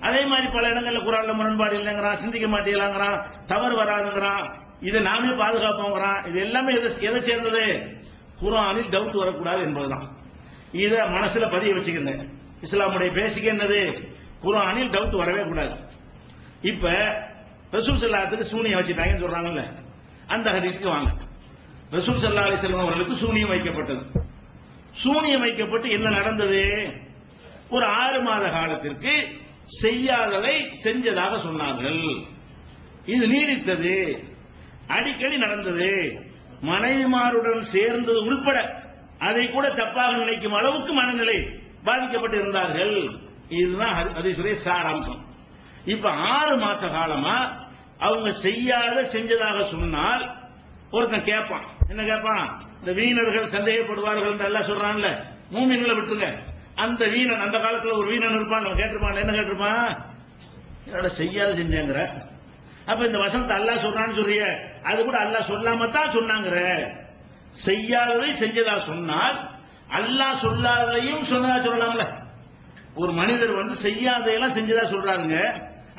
அதே மாதிரி பல இடங்கள்ல குர்ஆன்ல முரண்பாடு இல்லைங்கிறான், சிந்திக்க மாட்டேங்கிறான், தவறு வராதுங்கிறான், இதை நாமே பாதுகாப்போங்கிறான். இது எல்லாமே எதை சேர்ந்தது, குர்ஆனில் டவுட் வரக்கூடாது என்பதுதான். இத மனசுல பதிய வச்சுக்கங்க. இஸ்லாமுடைய பேசிக் என்னது, குர்ஆனில் டவுட் வரவே கூடாது. இப்ப ரசூல் ஸல்லல்லாஹு அலைஹி வஸல்லம் சூனியம் வச்சிட்டாங்கன்னு சொல்றாங்கல்ல, அந்த ஹதீஸ்க்கு வாங்க. ரசூல் ஸல்லல்லாஹு அலைஹி வஸல்லம் அவர்களுக்கு சூனியம் வைக்கப்பட்டது. சூனியம் வைக்கப்பட்டு என்ன நடந்தது, ஒரு 6 மாத காலத்திற்கு செய்யாததை செஞ்சதாக சொன்னார்கள். இது நீடித்தது, அடிக்கடி நடந்தது, மனைவிமாருடன் சேர்ந்தது உள்பட அதை கூட தப்பாக நினைக்கும் அளவுக்கு மனநிலை பாதிக்கப்பட்டு இருந்தார்கள். இதுதான் ஹதீஸுடைய சாராம்சம். இப்ப 6 மாச காலமா அவங்க செய்யாத செஞ்சதாக சொன்னால் ஒருத்தன் கேட்பான், என்ன கேட்பான், இந்த வீணர்கள் சந்தேகப்படுவார்கள் என்று எல்லாம் சொல்றான்ல, மூமின்களை விட்டுருங்க, அந்த வீணன் அந்த காலத்துல ஒரு வீணன் இருப்பான், கேட்டிருப்பான், என்ன கேட்டிருப்பான், என்னோட செய்யாத செஞ்சாங்கிற அப்ப இந்த வசனத்தை அல்லாஹ் சொல்றான்னு சொல்றிய, அது கூட அல்லாஹ் சொல்லாமத்தான் சொன்னாங்கிற. செய்யாததை செஞ்சதா சொன்னால் அல்லாஹ் சொல்லாததையும் சொன்னதா சொல்லலாம்ல. ஒரு மனிதர் செய்யாதையெல்லாம் செஞ்சதா சொல்றாருங்க.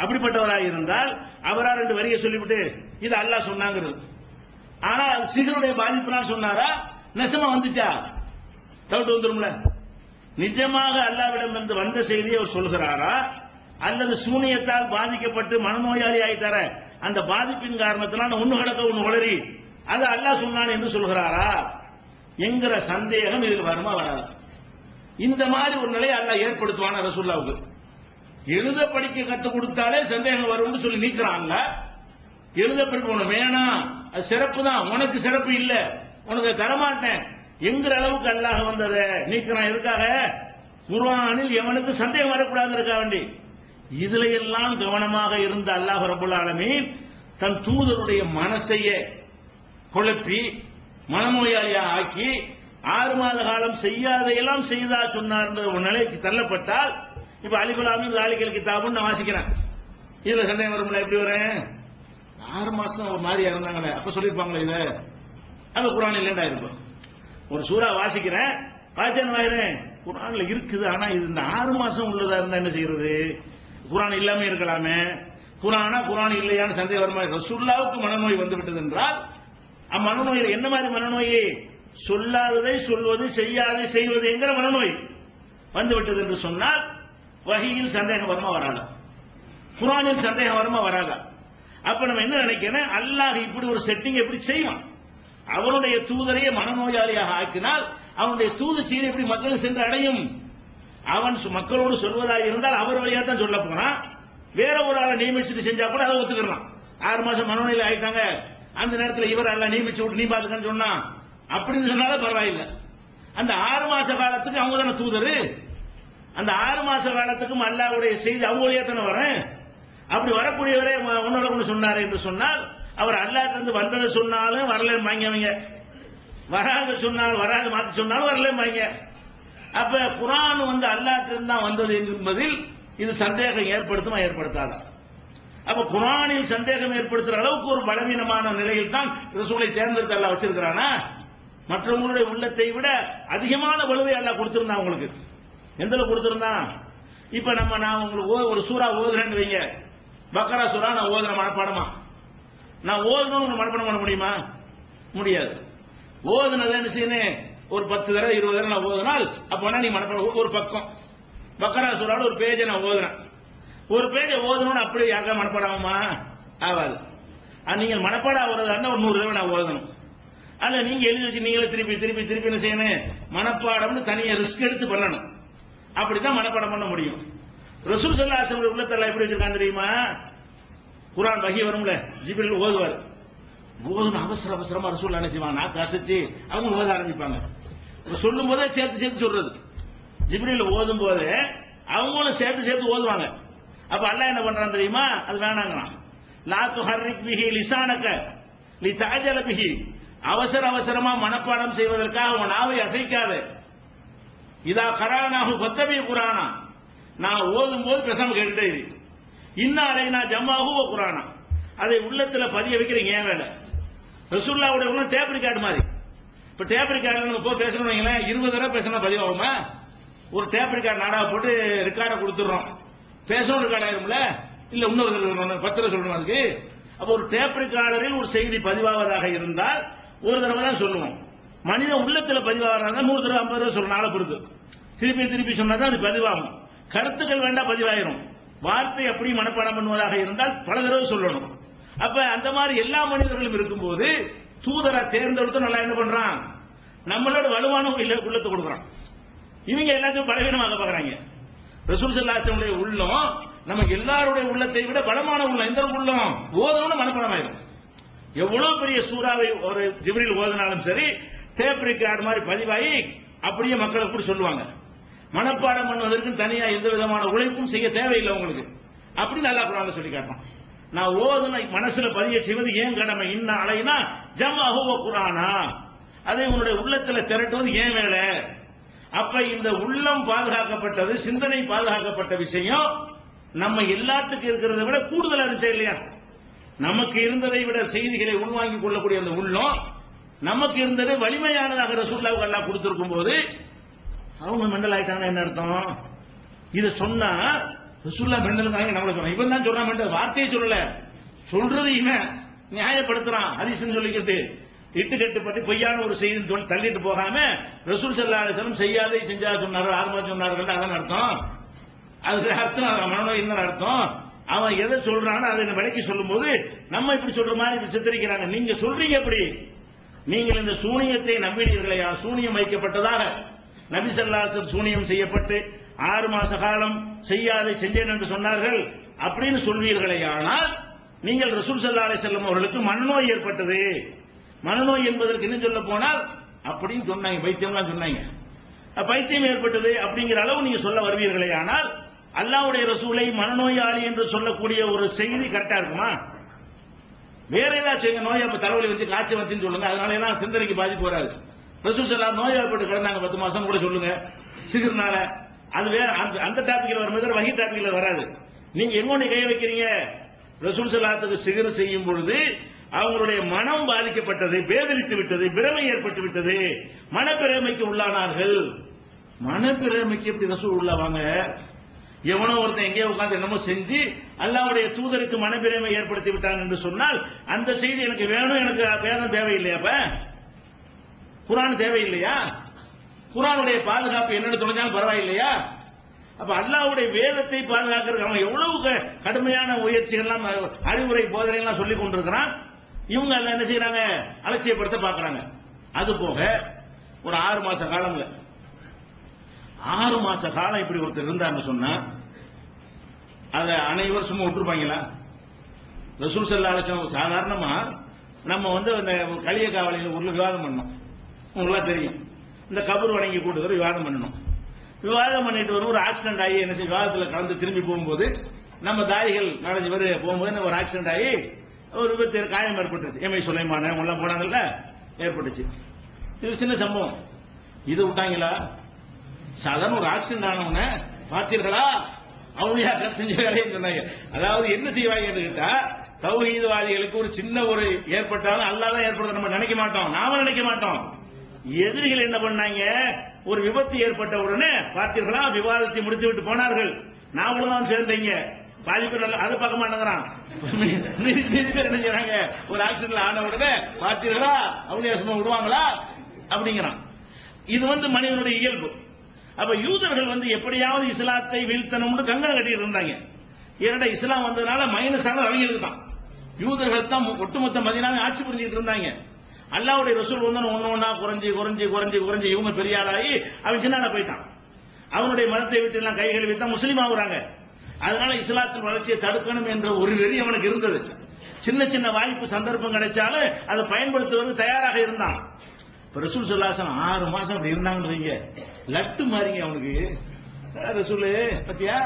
அப்படிப்பட்டவராக இருந்தால் அவரா 2 வரியை சொல்லிவிட்டு இது அல்லாஹ் சொன்னாங்கிறது. ஆனா அது சிகருடைய பாதிப்புலாம் சொன்னாரா, நெசமா வந்துச்சா, டவுட் வந்துரும்ல. நிஜமாக அல்லாஹ்விடம் வந்த செய்தியை அவர் சொல்கிறாரா, அல்லது சூனியத்தால் பாதிக்கப்பட்டு மனநோயாளி ஆயிட்டார அந்த பாதிப்பின் காரணத்தினால் ஒண்ணு கடக்க ஒண்ணு உளறி அது அல்லாஹ் சொன்னான் என்று சொல்கிறாரா என்கிற சந்தேகம் இதில் வருமா வராது. இந்த மாதிரி ஒரு நிலையை அல்லாஹ் ஏற்படுத்துவான ரசூலுல்லாஹ்வுக்கு. எழுத படிக்க கற்றுக் கொடுத்தாலே சந்தேகம் வரும்னு சொல்லி நீக்கிறாங்க. எழுத படிக்க வேணாம், அது சிறப்பு தான், உனக்கு சிறப்பு இல்ல, உனக்கு தரமாட்டேன் என்கிற அளவுக்கு அல்லாஹ் வந்ததை நீக்கிறான். எதுக்காக? குர்ஆனில் எவனுக்கு சந்தேகம் வரக்கூடாதுக்காக வேண்டி. இதுல எல்லாம் கவனமாக இருந்த அல்லாஹ் ரப்பல் ஆலமீன் தன் தூதருடைய மனசையே குழப்பி மனநோயாளியா ஆக்கி 6 மாத காலம் செய்யாதையெல்லாம் செய்தா சொன்னார் ஒரு நிலைக்கு தள்ளப்பட்டால், இப்ப அலிஃபுலாமின் ஸாலிகல் கிதாபுன்னு நான் வாசிக்கிறேன், இதுல சந்தேகம் வரும்ல. எப்படி வரேன்? 6 மாசம் ஒரு மாதிரியா இருந்தாங்களே, அப்ப சொல்லிருப்பாங்களே இத, அது குர்ஆன் இல்லைண்டா இருக்கும். ஒரு சூறா வாசிக்கிறேன், வாசிச்சேன் வாயிறேன், குர்ஆன்ல இருக்குது, ஆனா இது இந்த 6 மாசம் உள்ளதா இருந்தா என்ன செய்யறது? குர்ஆன் இல்லாம இருக்கலாமே, குர்ஆன் இல்லையான்னு சந்தேகம் வருமா? ரசூலுல்லாஹ்வுக்கு மனநோய் வந்து விட்டது என்றால் அம்மனநோயில் என்ன மாதிரி மனநோய்? சொல்லாததை சொல்வது, செய்யாதை செய்வது என்கிற மனநோய் வந்து விட்டது என்று சொன்னால் வஹீயில் சந்தேகம் வருமா வராதா? குர்ஆனில் சந்தேகம் வருமா வராதா? அப்ப நம்ம என்ன நினைக்கிறேன், அல்லாஹ் இப்படி ஒரு செட்டிங் எப்படி செய்வான்? அவனுடைய தூதரையே மனநோயாளியாக ஆக்கினால் அவனுடைய தூது செய்தி எப்படி மக்களுக்கு சென்று அடையும்? அவன் மக்களோடு சொல்வதாக இருந்தால் அவர் வழியா தான் சொல்ல போனான். வேற ஒரு ஆளை நியமிச்சுட்டு செஞ்சா கூட அதை ஒத்துக்கலாம். 6 மாசம் மனநோயில் ஆயிட்டாங்க, அந்த நேரத்தில் இவர் எல்லாம் நியமிச்சு விட்டு நீ பாத்துக்கன்னு சொன்னா அப்படின்னு சொன்னாலும் பரவாயில்லை. அந்த 6 மாச காலத்துக்கு அவங்க தானே தூதரு. அந்த 6 மாச காலத்துக்கும் அல்லாஹ்வுடைய செய்தி அவங்க வழியா தானே வரேன். அப்படி வரக்கூடியவரே உன்னோட ஒன்று சொன்னார் என்று சொன்னால் அவர் அல்லாஹ்விலிருந்து வந்ததை சொன்னாலும் வரல வாங்கியவங்க, வராத சொன்னாலும் வராது மாற்றி சொன்னாலும் வரல வாங்க. அப்ப குர்ஆன் அல்லாஹ்விலிருந்து தான் வந்தது என்பதில் இது சந்தேகம் ஏற்படுத்துமா ஏற்படுத்தாதா? அப்ப குர்ஆனில் சந்தேகம் ஏற்படுத்துற அளவுக்கு ஒரு பலவீனமான நிலையில் தான் ரசூலை தேர்ந்தெடுத்து அல்லாஹ் வச்சிருக்கிறானா? மற்றவங்களுடைய உள்ளத்தை விட அதிகமான வலுவை அல்லாஹ் கொடுத்திருந்தான் உங்களுக்கு. எந்த அளவுக்கு கொடுத்திருந்தான்? இப்ப நான் உங்களுக்கு ஒரு சூரா ஓதுறேன்னு வைங்க, பக்கரா சூரா நான் ஓதுற மனப்பாடமா, நான் ஓதுனு மனப்பாடம் பண்ண முடியுமா? முடியாது. ஓதுனது என்ன செய்யணும்? ஒரு 10 தடவை 20 தடவை நான் ஓதுனால் அப்ப நீ மனப்பாடம். ஒரு பக்கம் பக்கரா சூரால ஒரு பேஜை நான் ஓதுறேன், ஒரு பேஜை ஓதணும்னு அப்படியே யாருக்கா மனப்பாடாகுமா? ஆகாது. நீங்கள் மனப்பாடம் ஆகுறதா இருந்தா ஒரு 100 தடவை நான் ஓதணும். அல்ல நீங்க எழுதி வச்சு நீங்களே திருப்பி திருப்பி திருப்பி என்ன செய்யணும்? மனப்பாடம்னு தனியா ரிஸ்க் எடுத்து பண்ணணும். அப்படித்தான் மனப்பாடம் பண்ண முடியும். ரசூல் ஸல்லல்லாஹு அலைஹி வஸல்லம் உள்ளத்துல எப்படி வச்சிருக்காங்க தெரியுமா? குர்ஆன் வஹி வரும்ல, ஜிப்ரீல் ஓதுவார். ஓதுன அவசர அவசரமா ரசூல் என்ன செய்வாங்க? நான் கசிச்சு அவங்க ஓத ஆரம்பிப்பாங்க. சொல்லும் போதே சேர்த்து சேர்த்து சொல்றது. ஜிப்ரீல் ஓதும் போது அவங்களும் சேர்த்து சேர்த்து ஓதுவாங்க. அப்ப அல்லாஹ் என்ன பண்றான் தெரியுமா? அது வேணாங்களாம். லா துஹர்ரிக் பிஹி லிசானக லிதஅஜல பிஹி, அவசர அவசரமா மனப்பாடம் செய்வதற்காக உன் நாவை அசைக்காத. இதா கரானாஹு ஃபத்தபி குர்ஆனா, நான் ஓதும் போது பேசாம கேட்டுட்டே இரு. இன்னா அலைனா ஜமாஹு வ குர்ஆனா, அதை உள்ளத்துல பதிய வைக்கிறீங்க. ஏன் வேலை? ரசூலுல்லாஹ்வுடைய உள்ளம் டேப் ரெக்கார்டு மாதிரி. இப்ப டேப் ரெக்கார்டுல நம்ம போய் பேசணும் வைங்களேன், 20 தடவை பேசினா பதிவாகுமா? ஒரு டேப் ரெக்கார்டு நாடா போட்டு ரெக்கார்டை கொடுத்துறோம், பேசணும் ரெக்கார்ட் ஆயிரும்ல, இல்ல இன்னொரு 10 தடவை சொல்லணும் அதுக்கு. அப்ப ஒரு டேப் ரெக்கார்டரில் ஒரு செய்தி பதிவாவதாக இருந்தால் ஒரு தடவை தான் சொல்லுவோம். மனித உள்ளத்துல பதிவாகிறாங்க 100 தடவை 50 தடவை சொல்லணும். நாளை பொறுத்து திருப்பி திருப்பி சொன்னாதான் அது பதிவாகும். கருத்துக்கள் வேண்டாம் பதிவாயிரும். வார்த்தை அப்படி மனப்பாடம் பண்ணுவதாக இருந்தால் பல தடவை சொல்லணும். அப்ப அந்த மாதிரி எல்லா மனிதர்களும் இருக்கும்போது தூதரை தேர்ந்தெடுத்து நல்லா என்ன பண்றான்? நம்மளோட வலுவான உள்ளத்தை கொடுக்குறான். இவங்க எல்லாத்தையும் பலவீனமாக பாக்குறாங்க. ரசூல் ஸல்லல்லாஹு அலைஹி வஸல்லம் உள்ளம் நம்ம எல்லாருடைய உள்ளத்தை விட பலமான உள்ளம். எந்த உள்ளம்? ஓதணும்னு மனப்பாடம் ஆயிரும். எவ்வளவு பெரிய சூறாவை ஒரு ஜிப்ரீல் ஓதினாலும் சரி, டேப் ரெக்கார்டு மாதிரி பதிவாகி அப்படியே மக்களுக்கு கூட சொல்லுவாங்க. மனப்பாடம் பண்ணுவதற்கு தனியா எந்த விதமான உழைப்பும் செய்ய தேவையில்லை உங்களுக்கு. அப்படி நல்லா குர்ஆன்ல சொல்லி காட்டுறான். நான் ஓதுன மனசுல பதிய செய்வது ஏன் கடமை? இன்ன அலைனா ஜமாஹு வ குர்ஆனா, அதை உன்னுடைய உள்ளத்துல திரட்டுவது ஏன் வேலை? அப்ப இந்த உள்ளம் பாதுகாக்கப்பட்டது, சிந்தனை பாதுகாக்கப்பட்ட விஷயம் நம்ம எல்லாத்துக்கும் இருக்கிறத விட கூடுதலா இருந்துச்சு இல்லையா? நமக்கு இருந்ததை விட செய்திகளை உள்வாங்கிக் கொள்ளக்கூடிய அந்த உள்ளம் நமக்கு இருந்தது வலிமையானதாக ரசூலுல்லாஹ்வுக்கு அல்லாஹ் கொடுத்திருக்கும் போது அவங்க மெண்டல் ஆயிட்டாங்க என்ன அர்த்தம்? இதை சொன்னா ரசூலுல்லாஹ் மெண்டலுக்காக நம்மள சொல்றான். இவன் தான் சொல்றான் மெண்டல், வார்த்தையை சொல்லல, சொல்றது இவன் நியாயப்படுத்துறான். ஹதீஸ்னு சொல்லிக்கிட்டு இட்டுக்கட்டு பற்றி பொய்யான ஒரு செய்தி தள்ளிட்டு போகாம ரசூல் ஸல்லல்லாஹு அலைஹி வஸல்லம் செய்யாதே செஞ்சா சொன்னார்கள், ஆர்மா சொன்னார்கள், அதான் அர்த்தம். அதுக்கு அர்த்தம் மனநோய் என்ன அர்த்தம்? அவன் எதை சொல்றான்னு அதை விலைக்கு சொல்லும் போது நம்ம இப்படி சொல்ற மாதிரி சித்தரிக்கிறாங்க. நீங்க சொல்றீங்க எப்படி? நீங்கள் இந்த சூனியத்தை நம்பினீர்களையா? சூனியம் வைக்கப்பட்டதாக நபி ஸல்லல்லாஹு அலைஹி வஸல்லம் சூனியம் செய்யப்பட்டு 6 மாச காலம் செய்யாதை செஞ்சேன் என்று சொன்னார்கள் அப்படின்னு சொல்வீர்களேயானால் நீங்கள் ரசூல் ஸல்லல்லாஹு அலைஹி வஸல்லம் அவர்களுக்கு மனநோய் ஏற்பட்டது. மனநோய் என்பதற்கு என்ன சொல்ல போனால் அப்படின்னு சொன்னாங்க, பைத்தியம்லாம் சொன்னாங்க. பைத்தியம் ஏற்பட்டது அப்படிங்கிற அளவு நீங்க சொல்ல வருவீர்களேயானால் அல்லாஹ்வுடைய ரசூலை மனநோயாளி என்று சொல்லக்கூடிய ஒரு செய்தி கரெக்டா இருக்குமா? வேற ஏதாச்சும் நோய் அப்ப தலைவலி வந்து காய்ச்சல் வந்துன்னு சொல்லுங்க, அதனால எல்லாம் சிந்தனைக்கு பாதிப்பு வராது. ரசூல் ஸல்லல்லாஹு நோய்வாய்ப்பட்டு கிடந்தாங்க 10 மாசம் கூட சொல்லுங்க சிகர்னால, அது வேற அந்த டாபிக்ல வரும்போது வகி டாபிக்ல வராது. நீங்க எங்க கை வைக்கிறீங்க? ரசூல் ஸல்லல்லாஹு சிகர் செய்யும் பொழுது அவங்களுடைய மனம் பாதிக்கப்பட்டது, பேதலித்து விட்டது, பிரமை ஏற்பட்டு விட்டது, மனப்பிரமைக்கு உள்ளானார்கள். மனப்பிரமைக்கு எப்படி ரசூல் உள்ளவாங்க? எவனோ ஒருத்தன் எங்கேயோ உட்கார்ந்து என்னமோ செஞ்சு அல்லாஹ்வுடைய தூதருக்கு மனப்பிரமை ஏற்படுத்தி விட்டான் என்று சொன்னால் அந்த செய்தி எனக்கு வேணும், எனக்கு வேதம் தேவையில்லையா? அப்ப குர்ஆன் தேவையில்லையா? குர்ஆனுடைய பாதுகாப்பு என்னன்னு தொலைஞ்சாலும் பரவாயில்லையா? அப்ப அல்லாஹ்வுடைய வேதத்தை பாதுகாக்கிறதுக்கு அவன் எவ்வளவு கடுமையான முயற்சிகள்லாம் அறிவுரை போதனை எல்லாம் சொல்லிக் கொண்டிருக்கிறான். இவங்க எல்லாம் என்ன செய்யறாங்க? அலட்சியப்படுத்த பாக்குறாங்க. அது போக ஒரு 6 மாச காலம்ல 6 மாச காலம் இப்படி ஒருத்தர் இருந்தார்னு சொன்னா அதை அனைவரும் சும்மா விட்டுருப்பாங்களா? ரசூல் ஸல்லல்லாஹு அலைஹி வஸல்லம் சாதாரணமா நம்ம இந்த களிய காவலியில் ஒரு விவாதம் பண்ணோம், உங்களுக்கு தெரியும். இந்த கபர் வணங்கி கூட்டுகிற விவாதம் பண்ணணும். விவாதம் பண்ணிட்டு வரும் ஒரு ஆக்சிடென்ட் ஆகி என்ன செய்ய விவாதத்தில் கலந்து திரும்பி போகும்போது நம்ம தாய்கள் 4 பேர் போகும்போது ஒரு ஆக்சிடென்ட் ஆகி ஒரு விபத்து காயம் ஏற்பட்டுச்சு. எம்ஐ சுலைமான எல்லாம் போனாங்கல்ல, ஏற்பட்டுச்சு. இது சின்ன சம்பவம். இது விட்டாங்களா? சாதாரண ஒரு ஆக்சிடென்ட் ஆனவன பார்த்தீர்களா அவளியாக்கள் செஞ்ச வேலைன்னு சொன்னாங்க. அதாவது என்ன செய்வாங்க கேட்டா தௌஹீத்வாதிகளுக்கு ஒரு சின்ன ஒரு ஏற்பட்டாலும் அல்லாஹ் தான் ஏற்படுத்த நம்ம நினைக்க மாட்டோம், நாம நினைக்க மாட்டோம். எதிரிகள் என்ன பண்ணாங்க? ஒரு விபத்து ஏற்பட்ட உடனே பார்த்தீர்களா விவாதத்தை முடித்து விட்டு போனார்கள். நாமளும் தான் சேர்ந்தீங்க. பாதி பேர் அதை பார்க்க மாட்டேங்கிறான். மீதி பேர் என்ன செய்யறாங்க? ஒரு ஆக்சிடென்ட்ல ஆன உடனே பார்த்தீர்களா அவளியா சும்மா விடுவாங்களா அப்படிங்கிறான். இது மனிதனுடைய இயல்பு. அப்ப யூதர்கள் எப்படியாவது இஸ்லாத்தை வீழ்த்தணும்னு கங்கணம் கட்டிட்டு இருந்தாங்க. ஏன்னா இஸ்லாம் வந்ததுனால மைனஸ் ஆன அவங்களுக்கு தான். யூதர்கள் தான் ஒட்டுமொத்த மதீனாவை ஆட்சி புரிஞ்சுட்டு இருந்தாங்க. அல்லாஹ்வுடைய ரசூல் ஒன்னொன்னா குறைஞ்சி குறைஞ்சி குறைஞ்சி குறைஞ்சி இவங்க பெரிய ஆளாகி அவன் சின்ன போயிட்டான். அவனுடைய மதத்தை விட்டு எல்லாம் கை கழுவி தான் முஸ்லீம் ஆகுறாங்க. அதனால இஸ்லாத்தின் வளர்ச்சியை தடுக்கணும் என்ற ஒரு வெறி அவனுக்கு இருந்தது. சின்ன சின்ன வாய்ப்பு சந்தர்ப்பம் கிடைச்சாலும் அதை பயன்படுத்துவதற்கு தயாராக இருந்தான். ரசூல் ஸல்லல்லாஹு அலைஹி வஸல்லம் 6 மாசம் அப்படி இருந்தாங்கன்னு வைங்க, லட்டு மாறிங்க அவனுக்கு. ரசூல் பத்தியா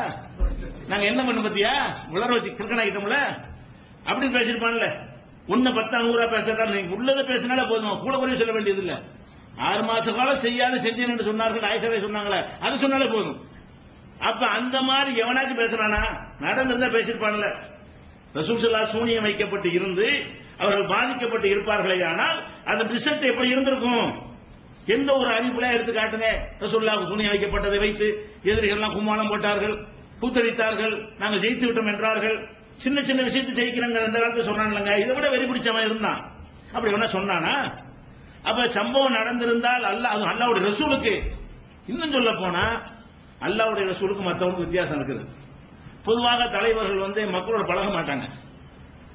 நாங்க என்ன பண்ண பத்தியா உலர வச்சு கிறுக்கன் ஆகிட்டோம்ல அப்படின்னு பேசிருப்பான்ல. உன்னை 10 100 பேசுறா, நீங்க உள்ளதை பேசினாலே போதும், கூட குறைய சொல்ல வேண்டியது இல்ல. 6 மாச காலம் செய்யாத செஞ்சேன்னு சொன்னார்கள், ஆயிஷா சொன்னாங்களே அது சொன்னாலே போதும். அப்ப அந்த மாதிரி எவனாச்சும் பேசுறானா? நடந்திருந்தா பேசிருப்பான்ல. ரசூல் ஸல்லல்லாஹு சூனியம் வைக்கப்பட்டு இருந்து அவர்கள் பாதிக்கப்பட்டு இருப்பார்களே, ஆனால் அந்த ரிசல்ட் எப்படி இருந்திருக்கும்? எந்த ஒரு அறிவிப்புல எடுத்து காட்டுங்க. ரசூலுல்லாஹ் சூனியம் வைக்கப்பட்டதை வைத்து எதிரிகள் கும்மாளம் போட்டார்கள், கூத்தடித்தார்கள், நாங்கள் ஜெயித்து விட்டோம் என்றார்கள். சின்ன சின்ன விஷயத்தை ஜெயிக்கிறாங்க அந்த காலத்துல சொன்னாங்க. இதை விட வெறி பிடிச்சவன் இருந்தான். அப்படி வேணா சொன்னானா? அப்ப சம்பவம் நடந்திருந்தால் அது அல்லாஹ்வுடைய ரசூலுக்கு, இன்னும் சொல்ல போனா அல்லாஹ்வுடைய ரசூலுக்கு மற்றவங்களுக்கு வித்தியாசம் இருக்குது. பொதுவாக தலைவர்கள் மக்களோட பழக மாட்டாங்க.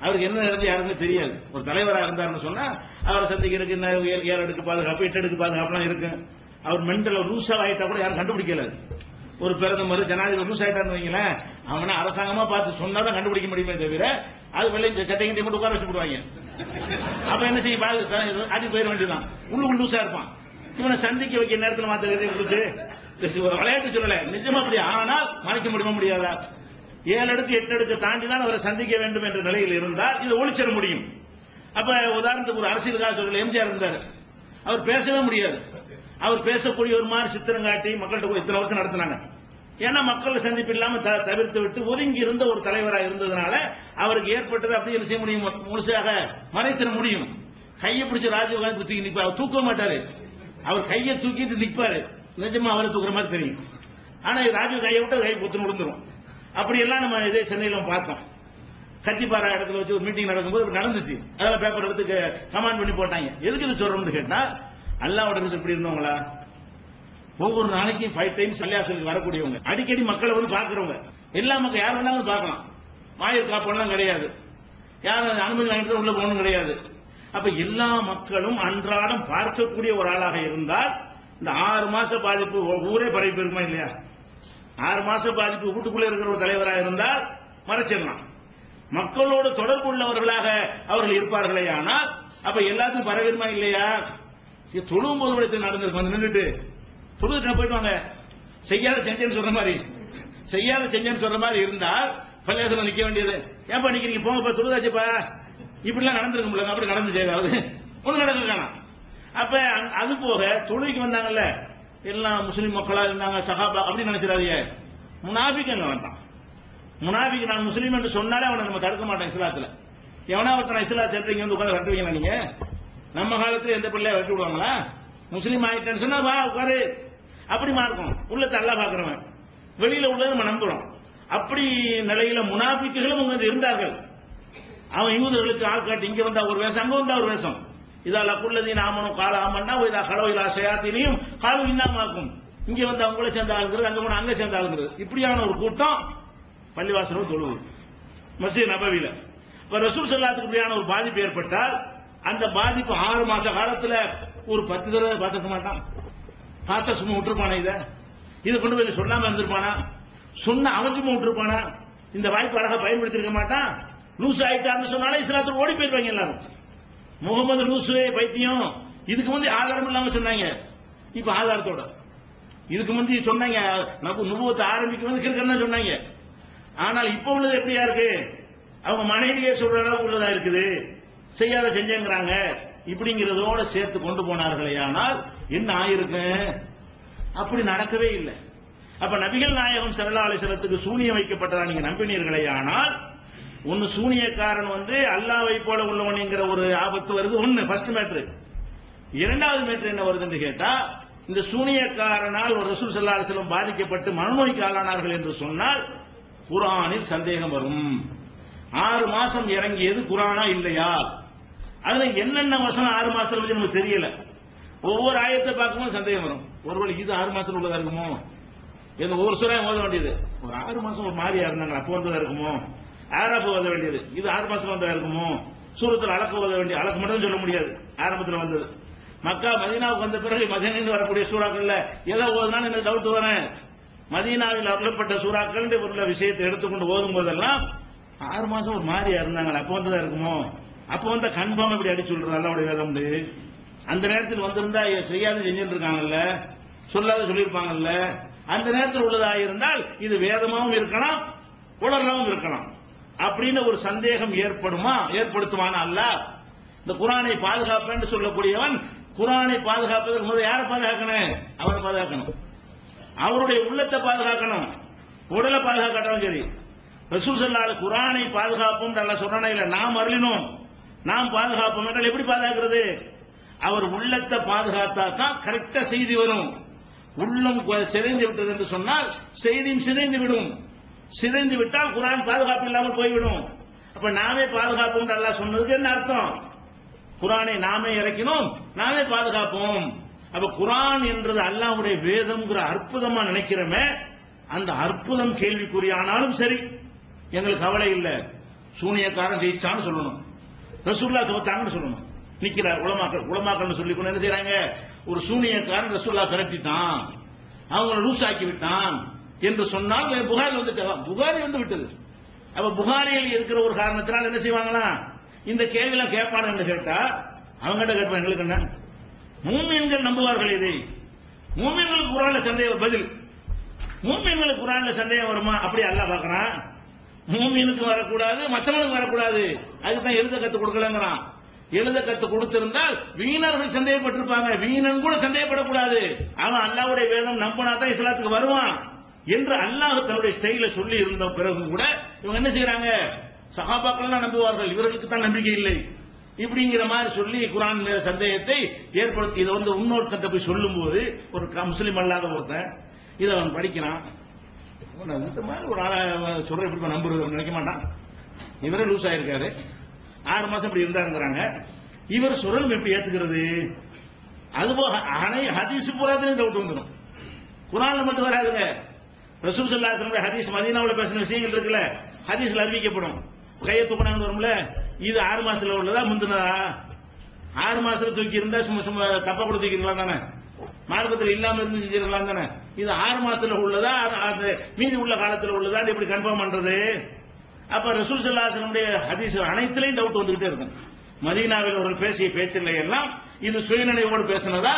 அவருக்கு என்ன நடந்து யாருன்னு தெரியாது. ஒரு தலைவராக இருந்தாருன்னு சொன்னா அவரை சந்திக்கிறதுக்கு 7 அடுக்கு பாதுகாப்பு 8 அடுக்கு பாதுகாப்புலாம் இருக்கு. அவர் மென்டல் லூசா ஆயிட்டா கூட யாரும் கண்டுபிடிக்கல. ஒரு பிரதமர் ஜனாதிபதி லூஸ் ஆயிட்டான்னு வைங்களேன், அவனை அரசாங்கமா பார்த்து சொன்னாதான் கண்டுபிடிக்க முடியுமே தவிர அது வெள்ளை சட்டைங்க மட்டும் உட்கார வச்சு போடுவாங்க. அப்ப என்ன செய்ய அடி போயிட வேண்டியதான். உள்ளுக்குள் லூசா இருப்பான். இவனை சந்திக்க வைக்க நேரத்தில் மாத்த கொடுத்து விளையாட்டு சொல்லல, நிஜமா அப்படி. ஆனால் மறைக்க முடியுமா? முடியாதா? 7 அடுக்கு 8 அடுக்கு தாண்டி தான் அவரை சந்திக்க வேண்டும் என்ற நிலையில் இருந்தால் இதை ஒளிச்சிட முடியும். அப்ப உதாரணத்துக்கு ஒரு அரசியலுக்காக சொல்லல, எம்ஜிஆர் இருந்தார். அவர் பேசவே முடியாது. அவர் பேசக்கூடிய ஒரு மாதிரி சித்திரம் காட்டி மக்கள்கிட்ட இத்தனை வருஷம் நடத்தினாங்க. ஏன்னா மக்கள் சந்திப்பு இல்லாம தவிர்த்து விட்டு ஒதுங்கி இருந்த ஒரு தலைவராக இருந்ததுனால அவருக்கு ஏற்பட்டது அப்படி என்ன செய்ய முடியும், முழுசாக மறைத்திட முடியும். கையை பிடிச்ச ராஜீவ் காந்தி தூக்கி நிற்பார், அவர் தூக்க மாட்டாரு, அவர் கையை தூக்கிட்டு நிற்பாரு, நிஜமா அவரை தூக்குற மாதிரி தெரியும். ஆனா ராஜீவ் கையை விட்டு கை புத்து விழுந்துரும். அப்படி எல்லாம் நம்ம இதே சென்னையில பார்த்தோம். கத்திப்பாரா இடத்துல வச்சு ஒரு மீட்டிங் நடக்கும்போது நடந்துச்சு. அதெல்லாம் பேப்பர் எடுத்து கமெண்ட் பண்ணி போட்டாங்க. எதுக்கு இது சொல்றோம்னு கேட்டா, அல்லாவோட இப்படி இருந்தவங்களா ஒவ்வொரு நாளைக்கும் 5 டைம்ஸ் பள்ளியாசலுக்கு வரக்கூடியவங்க, அடிக்கடி மக்களை வந்து பாக்குறவங்க, எல்லா மக்கள் யார் வேணாலும் பார்க்கலாம். வாயிற் காப்பெல்லாம் கிடையாது, யாரும் அனுமதி வாங்கிட்டு உள்ள போகணும் கிடையாது. அப்ப எல்லா மக்களும் அன்றாடம் பார்க்கக்கூடிய ஒரு ஆளாக இருந்தால் இந்த 6 மாச பாதிப்பு ஊரே பரவி போயிருக்குமா இல்லையா? 6 மாச பாதிப்பு வீட்டுக்குள்ளே இருக்கிற ஒரு தலைவராக இருந்தால் மறைச்சிடலாம். மக்களோடு தொடர்பு உள்ளவர்களாக அவர்கள் இருப்பார்களே, ஆனால் அப்ப எல்லாத்துக்கும் பரவிடுமா இல்லையா? தொழும் போது நடந்திருக்கும், நின்றுட்டு தொழுது போயிட்டு வாங்க, செய்யாத செஞ்சேன்னு சொல்ற மாதிரி, செய்யாத செஞ்சேன்னு சொல்ற மாதிரி இருந்தால் பள்ளியாசல நிக்க வேண்டியது. ஏன்பா நிக்கிறீங்க, போங்கப்பா தொழுதாச்சுப்பா, இப்படிலாம் நடந்திருக்க முடியல, அப்படி நடந்துச்சு, ஏதாவது ஒண்ணு நடக்கலாம். அப்ப அது போக தொழுகைக்கு வந்தாங்கல்ல, எல்லாம் முஸ்லிம் மக்களா இருந்தாங்க, சஹாபா அப்படி நினைச்சிடாதீங்க. முனாபிக் அங்க வேண்டாம். முனாபிக் நான் முஸ்லீம் என்று சொன்னாலே அவனை நம்ம தடுக்க மாட்டோம் இஸ்லாத்துல. எவனா ஒருத்தனை இஸ்லாம் சேர்த்து வந்து உட்காந்து வெட்டுவீங்களா நீங்க? நம்ம காலத்துல எந்த பிள்ளைய வெட்டி விடுவாங்களா? முஸ்லீம் ஆயிட்டேன்னு சொன்னா வா உட்காரு, அப்படி மார்க்கும் உள்ளத்தை அல்லாஹ் பாக்குறவன், வெளியில உள்ளதை நம்ம நம்புறோம். அப்படி நிலையில முனாபிக்குகளும் அங்க இருந்தார்கள். அவன் யூதர்களுக்கு ஆள் காட்டி இங்க வந்தா ஒரு வேஷம், அங்க வந்தா ஒரு வேஷம். இதா லக்குள்ளதி நாமனும் கால ஆமன்னா இதா கலவையிலா சயாத்தினையும் காலம் இன்னாமாக்கும். இங்க வந்து அவங்கள சேர்ந்த ஆளுங்கிறது, அங்க போன அங்க சேர்ந்த ஆளுங்கிறது, இப்படியான ஒரு கூட்டம் பள்ளிவாசலும் தொழுவு மஸ்ஜித் நபவியில. இப்ப ரசூல் ஸல்லல்லாஹு இப்படியான ஒரு பாதிப்பு ஏற்பட்டால் அந்த பாதிப்பு 6 மாச காலத்துல ஒரு 10 தடவை பார்த்துக்க மாட்டான். பார்த்த சும்மா விட்டுருப்பானா? இதை கொண்டு போய் சொல்லாம இருந்திருப்பானா? சொன்ன அவன் சும்மா விட்டுருப்பானா? இந்த வாய்ப்பு அழகா பயன்படுத்திருக்க மாட்டான். லூசு ஆயிட்டான்னு சொன்னாலே இஸ்லாத்துக்கு ஓடி போயிருப்பாங்க எல்லாரும். முகமது லூசு பைத்தியம், இதுக்கு முந்தைய ஆதாரம் இல்லாம சொன்னாங்க, இப்ப ஆதாரத்தோட. இதுக்கு முந்தைய சொன்னாங்க நுபுவத்தை ஆரம்பிக்கும் போது கிறுக்கன்னு சொன்னாங்க. ஆனால் இப்ப உள்ளது எப்படியா இருக்கு? அவங்க மனைவியே சொல்ற அளவுக்கு உள்ளதா இருக்குது, செய்யாத செஞ்சேங்கிறாங்க. இப்படிங்கிறதோட சேர்த்து கொண்டு போனார்களே, ஆனால் என்ன ஆயிருக்கு? அப்படி நடக்கவே இல்லை. அப்ப நபிகள் நாயகம் ஸல்லல்லாஹு அலைஹி வஸல்லத்துக்கு சூனியம் வைக்கப்பட்டதா நீங்க நம்பினீர்களே, ஆனால் ஒன்னு சூனியக்காரன் வந்து அல்லாஹ்வை போல உள்ளவன்ங்கிற ஒரு ஆபத்து வருது. ஒன்னு ஃபர்ஸ்ட் மேட்ரு. இரண்டாவது மேட்ரு என்ன வருதுன்னு கேட்டா, இந்த சூனியக்காரனால் ஒரு ரசூல் ஸல்லல்லாஹு அலைஹி வஸல்லம் பாதிக்கப்பட்டு மனநோய்க்கு ஆளானார்கள் என்று சொன்னால் குர்ஆனில் சந்தேகம் வரும். 6 மாசம் இறங்கியது குர்ஆனா இல்லையா? அதுல என்னென்ன வசனம் 6 மாசத்துல பத்தி நமக்கு தெரியல. ஒவ்வொரு ஆயத்தை பார்க்கும்போது சந்தேகம் வரும். ஒருவேளை இது 6 மாசம் உள்ளதா இருக்குமோ? ஒவ்வொரு சூறாயும் ஓத வேண்டியது ஒரு 6 மாசம் ஒரு மாதிரியா இருந்தாங்க, அப்போ வந்ததா இருக்குமோ? ஆராப் ஓத வேண்டியது இது 6 மாசம் வந்ததா இருக்குமோ? சூரத்தில் அலக்கு ஓத வேண்டிய அலக்கு மட்டும் சொல்ல முடியாது, ஆரம்பத்தில் வந்தது. மக்கா மதீனாவுக்கு வந்த பிறகு மதீனாவில் வரக்கூடிய சூறாக்கள்ல எதை ஓதுனாலும் எனக்கு டவுட் வரேன். மதீனாவில் அருளப்பட்ட சூறாக்கள் உள்ள விஷயத்தை எடுத்துக்கொண்டு ஓதும் போதெல்லாம் 6 மாசம் ஒரு மாதிரியா இருந்தாங்க, அப்போ வந்ததா இருக்குமோ? அப்போ வந்த கன்ஃபார்ம் இப்படி அடிச்சு சொல்றது அல்லாஹ்வுடைய வேதம். அந்த நேரத்தில் வந்திருந்தா செய்யாத செஞ்சுட்டு இருக்காங்கல்ல, சொல்லாத சொல்லியிருப்பாங்கல்ல, அந்த நேரத்தில் உள்ளதாக இருந்தால் இது வேதமாகவும் இருக்கலாம், உலர்லாவும் இருக்கலாம் அப்படின்னு ஒரு சந்தேகம் ஏற்படுமா? ஏற்படுத்துவான அல்லாஹ் இந்த குர்ஆனை பாதுகாப்பேன்னு சொல்லக்கூடியவன் குர்ஆனை பாதுகாப்பதற்கு முதல் யாரை பாதுகாக்கணும்? அவனை பாதுகாக்கணும். அவருடைய உள்ளத்தை பாதுகாக்கணும், உடலை பாதுகாக்கட்டும். சரி, ரசூல் ஸல்லல்லாஹு அலைஹி குர்ஆனை பாதுகாப்போம் அல்லாஹ் சொல்றானே, இல்ல நாம் அருளினோம் நாம் பாதுகாப்போம் என்றால் எப்படி பாதுகாக்கிறது? அவர் உள்ளத்தை பாதுகாத்தா தான் கரெக்டா செய்தி வரும். உள்ளம் சிதைந்து விட்டது என்று சொன்னால் செய்தியும் சிதைந்து விடும். சிதைந்து விட்டால் குர்ஆன் பாதுகாப்பு இல்லாமல் போய்விடும். அப்ப நாமே பாதுகாப்போம் அல்லாஹ் சொன்னதுக்கு என்ன அர்த்தம்? குர்ஆனை நாமே இறக்கினோம், நாமே பாதுகாப்போம். அப்ப குர்ஆன் என்றது அல்லாஹ்வுடைய வேதம்ங்கிற அற்புதமா நினைக்கிறோமே, அந்த அற்புதம் கேள்விக்குறியானாலும் சரி எங்களுக்கு கவலை இல்லை. சூனியக்காரன் ஜெயிச்சான்னு சொல்லணும், ரசூலுல்லாஹ் தோத்தாங்கன்னு சொல்லணும். நிக்கிறார் உலமாக்கள் சொல்லி கொண்டு என்ன செய்யறாங்க? ஒரு சூனியக்காரன் ரசூலுல்லாஹ் கரட்டிட்டான், அவங்களை லூஸ் ஆக்கி விட்டான் என்று சொன்னால் புகாரி புகாரி வந்து விட்டது. அப்ப புகாரியில் இருக்கிற ஒரு காரணத்தினால் என்ன செய்வாங்களா? இந்த கேள்வியெல்லாம் கேட்பானு கேட்டா அவங்ககிட்ட கேட்பாங்க, எங்களுக்கு என்ன? மூமின்கள் நம்புவார்கள் இதை. மூமின்களுக்கு குர்ஆன்ல சந்தேகம் பதில். மூமின்களுக்கு குர்ஆன்ல சந்தேகம் வருமா? அப்படி அல்லாஹ் பார்க்கறான். மூமினுக்கு வரக்கூடாது, மற்றவனுக்கு வரக்கூடாது. அதுதான் எழுத கத்து கொடுக்கலங்கிறான். எழுத கத்து கொடுத்திருந்தால் வீணர்கள் சந்தேகப்பட்டிருப்பாங்க, வீணன் கூட சந்தேகப்படக்கூடாது. அவன் அல்லாஹ்வுடைய வேதம் நம்பினா தான் இஸ்லாத்துக்கு வருவான். என்று அல்லாஹ் தன்னுடைய ஸ்டைல சொல்லி இருந்த பிறகு கூட இவங்க என்ன செய்யறாங்க, சஹாபாக்கள் தான் நம்புவார்கள், இவர்களுக்கு தான் நம்பிக்கை இல்லை இப்படிங்கிற மாதிரி சொல்லி குர்ஆன் மீது சந்தேகத்தை ஏற்படுத்தி இதை இன்னொருத்தட்ட போய் சொல்லும் போது ஒரு முஸ்லீம் அல்லாத ஒருத்தன் இதை அவன் படிக்கிறான். இந்த மாதிரி ஒரு ஆளை சொல்ற எப்படி நம்புறது நினைக்க மாட்டான். இவரே லூஸ் ஆயிருக்காரு, 6 மாசம் இப்படி இருந்தாருங்கிறாங்க. இவர் சொல்லும் எப்படி ஏத்துக்கிறது? அதுபோக ஹதீஸ் பூராத்தையும் டவுட் வந்துடும். குர்ஆன்ல மட்டும் வராதுங்க. ரசூல் ஸல்லல்லாஹு அலைஹி வஸல்லம் ஹதீஸ் மதீனாவுல பேசின விஷயங்கள் இருக்குல்ல, ஹதீஸ்ல அறிவிக்கப்படும். கையை தூக்கினாங்க வரும்ல, இது 6 மாசத்துல உள்ளதா முந்தினதா? 6 மாசத்துல தூக்கி இருந்தா சும்மா தப்பா கூட தூக்கிருக்கலாம் தானே, மார்க்கத்தில் இல்லாம இருந்து செஞ்சிருக்கலாம் தானே. இது 6 மாசத்துல உள்ளதா மீதி உள்ள காலத்துல உள்ளதா எப்படி கன்ஃபார்ம் பண்றது? அப்ப ரசூல் ஸல்லல்லாஹு அலைஹி வஸல்லம் ஹதீஸ் அனைத்திலையும் டவுட் வந்துகிட்டே இருக்கும். மதீனாவில் அவர்கள் பேசிய பேச்சில்லை எல்லாம் இது சுயநினைவோடு பேசினதா,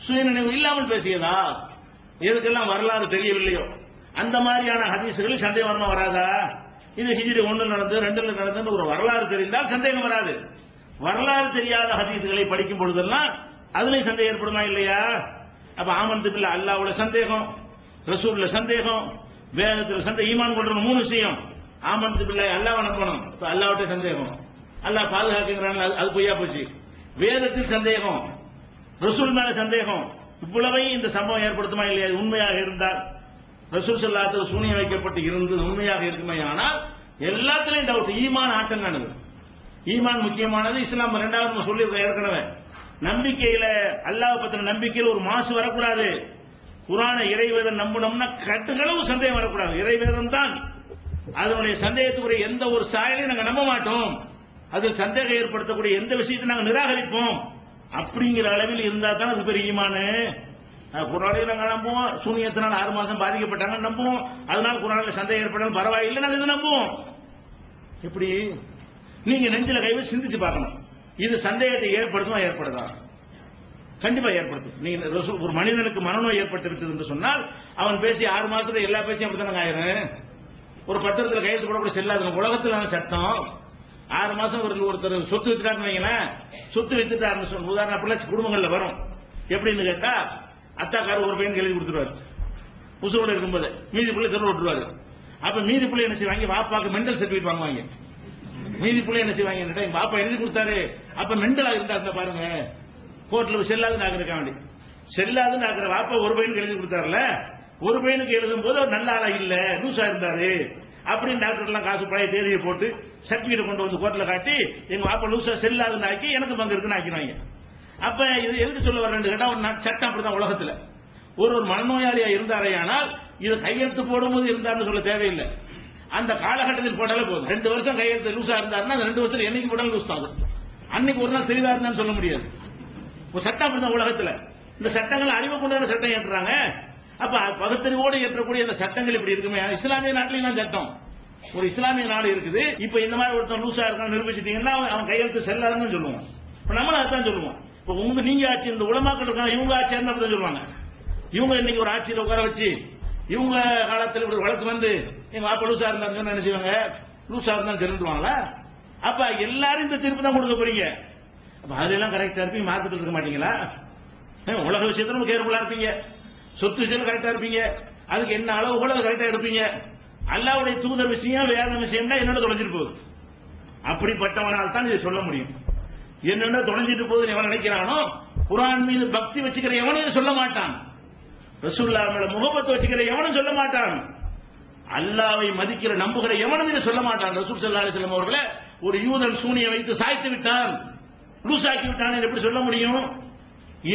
சுயநினைவு இல்லாமல் பேசியதா, எதுக்கெல்லாம் வரலாறு தெரியவில்லையோ அந்த மாதிரியான ஹதீஸ்களில் சந்தேகம் வரமா வராதா? இது ஹிஜ்ரி 1 நடந்து 2 நடந்து ஒரு வரலாறு தெரிந்தால் சந்தேகம் வராது. வரலாறு தெரியாத ஹதீஸ்களை படிக்கும் பொழுதெல்லாம் அதுலயும் சந்தேகம் ஏற்படுமா இல்லையா? அப்ப ஆமன்து பில்லாஹ் அல்லாஹ்வுல சந்தேகம், ரசூல்ல சந்தேகம், வேதத்துல சந்தேகம், ஈமான் கொண்ட 3 விஷயம். ஆமன்து பில்லாஹ் அல்லாஹ்வை நம்பணும், அல்லாஹ்விட்ட சந்தேகம், அல்லாஹ் பாதுகாக்கிறான் அது பொய்யா போச்சு. வேதத்தில் சந்தேகம், ரசூல் மேல சந்தேகம், இவ்வளவையும் இந்த சம்பவம் ஏற்படுத்துமா இல்லையா? உண்மையாக இருந்தால் ரசூல் ஸல்லல்லாஹு அலைஹி வஸல்லம் சூனியம் வைக்கப்பட்டு இருந்தது உண்மையாக இருக்குமே ஆனால் எல்லாத்திலையும் டவுட். ஈமான் ஆட்டங்கானது, ஈமான் முக்கியமானது. இஸ்லாம் இரண்டாவது சொல்லி ஏற்கனவே நம்பிக்கையில அல்லாஹ் பத்தின நம்பிக்கையில் ஒரு மாசு வரக்கூடாது. குர்ஆனை இறைவேதம் நம்பணும்னா கட்டுகளவு சந்தேகம் வரக்கூடாது. இறைவேதம் தான் அதனுடைய சந்தேகத்துக்குரிய எந்த ஒரு சாயலையும் நாங்க நம்ப மாட்டோம், அதில் சந்தேகம் ஏற்படுத்தக்கூடிய எந்த விஷயத்தை நாங்கள் நிராகரிப்போம் அப்படிங்கிற அளவில் இருந்தா தான் அது பெரிய ஈமானு. குர்ஆனையும் நாங்கள் நம்புவோம், சூனியத்தினால் 6 மாசம் பாதிக்கப்பட்டாங்க நம்புவோம், அதனால குர்ஆனில் சந்தேகம் ஏற்பட்டாலும் பரவாயில்லை நாங்கள் இதை நம்புவோம். எப்படி நீங்க நெஞ்சில கை வச்சு சிந்திச்சு பார்க்கணும், இது சந்தேகத்தை ஏற்படுத்துமா ஏற்படுதா? கண்டிப்பா ஏற்படுத்தும். நீங்க ஒரு மனிதனுக்கு மனநோய் ஏற்பட்டிருக்குது என்று சொன்னால் அவன் பேசி 6 மாசத்துல எல்லா பேச்சும் அப்படித்தானே ஆயிரும். ஒரு பத்திரத்தில் கையெழுத்து போட கூட செல்லாது. உலகத்தில் சட்டம் 6 மாசம் ஒருத்தர் சொத்து வித்துட்டாருன்னு வைங்களேன், சொத்து வித்துட்டாருன்னு சொல்ல உதாரணம் அப்படிலாம் குடும்பங்கள்ல வரும். எப்படின்னு கேட்டா அத்தாக்கார ஒரு பையனுக்கு எழுதி கொடுத்துருவாரு உசுரோட இருக்கும்போது, மீதி பிள்ளை தெருவில் விட்டுருவாரு. அப்ப மீதி பிள்ளை என்ன செய்வாங்க, வாப்பாக்கு மெண்டல் சர்டிபிகேட் வாங்குவாங்க. மீதி பிள்ளை என்ன செய்வாங்க, எங்க பாப்பா எழுதி கொடுத்தாரு அப்ப மெண்டலா இருந்தா பாருங்க, கோர்ட்ல செல்லாதுன்னு ஆக்கிருக்க வேண்டி செல்லாதுன்னு ஆக்கிற வாப்பா ஒரு பையனுக்கு எழுதி கொடுத்தாருல, ஒரு பையனுக்கு எழுதும் போது அவர் நல்ல ஆளா இல்ல லூசா இருந்தாரு அப்படின்னு டாக்டர் எல்லாம் காசு பழைய தேதியை போட்டு சர்டிபிகேட் கொண்டு வந்து கோர்ட்ல காட்டி எங்க வாப்பா லூசா செல்லாதுன்னு ஆக்கி எனக்கு பங்கு இருக்குன்னு ஆக்கிடுவாங்க. அப்ப இது எதுக்கு சொல்ல வரேன்னு கேட்டா ஒரு சட்டம் அப்படிதான் உலகத்துல. ஒரு மனநோயாளியா இருந்தாரையானால் இது கையெழுத்து போடும்போது இருந்தாருன்னு சொல்ல தேவையில்லை, அந்த காலகட்டத்தில் போட்டாலே போதும். 2 வருஷம் கையெழுத்து லூசா இருந்தாருன்னா அந்த 2 வருஷத்துல என்னைக்கு போட்டாலும் லூஸ் தான். அன்னைக்கு ஒரு நாள் தெளிவா இருந்தான்னு சொல்ல முடியாது. ஒரு சட்டம் அப்படிதான் உலகத்துல. இந்த சட்டங்கள் அறிவு கொண்டாட சட்டம் ஏற்றுறாங்க. அப்ப பகுத்தறிவோடு ஏற்றக்கூடிய இந்த சட்டங்கள் இப்படி இருக்குமே. இஸ்லாமிய நாட்டிலும் தான் சட்டம், ஒரு இஸ்லாமிய நாடு இருக்குது. இப்ப இந்த மாதிரி ஒருத்தன் லூசா இருக்கான்னு நிரூபிச்சிட்டீங்கன்னா அவன் கையெழுத்து செல்லாதுன்னு சொல்லுவோம். இப்ப நம்மளும் அதான் சொல்லுவோம். இப்ப நீங்க ஆட்சி இந்த உலமாக்கள் இருக்காங்க, இவங்க ஆட்சியா அப்படி சொல்லுவாங்க. இவங்க இன்னைக்கு ஒரு ஆட்சியில் உட்கார வச்சு இவங்க காலத்தில் இப்படி வழக்கு வந்து எங்க வாப்பா லூசா இருந்தாங்க நினைச்சுவாங்க, லூசா இருந்தாலும் தெரிஞ்சுவாங்களா? அப்ப எல்லாரும் இந்த தீர்ப்பு தான் கொடுக்க போறீங்க. அப்ப அதெல்லாம் கரெக்டா இருப்பீங்க, மார்க்கெட்டில் இருக்க மாட்டீங்களா? உலக விஷயத்துல கேர்ஃபுல்லா இருப்பீங்க, சொத்து விஷயம் கரெக்டா இருப்பீங்க, அதுக்கு என்ன அளவு கூட கரெக்டா எடுப்பீங்க. அல்லாஹ்வுடைய தூதர் விஷயம் வேற விஷயம்னா என்னோட தொலைஞ்சிட்டு போகுது. அப்படிப்பட்டவனால் தான் இதை சொல்ல முடியும். என்னென்ன தொலைஞ்சிட்டு போகுது எவன் நினைக்கிறானோ, குர்ஆன் மீது பக்தி வச்சுக்கிற எவனும் சொல்ல மாட்டான், ரசூலுல்லாஹ் மேல முகப்பத் வச்சுக்கிற எவனும் சொல்ல மாட்டான், அல்லாஹ்வை மதிக்கிற நம்புகிற எவனும் இதை சொல்ல மாட்டான். ரசூல் ஸல்லல்லாஹு அலைஹி வஸல்லம் அவர்களே ஒரு யூதன் சூனியை வைத்து சாய்த்து விட்டான், லூசாக்கி விட்டான் எப்படி சொல்ல முடியும்?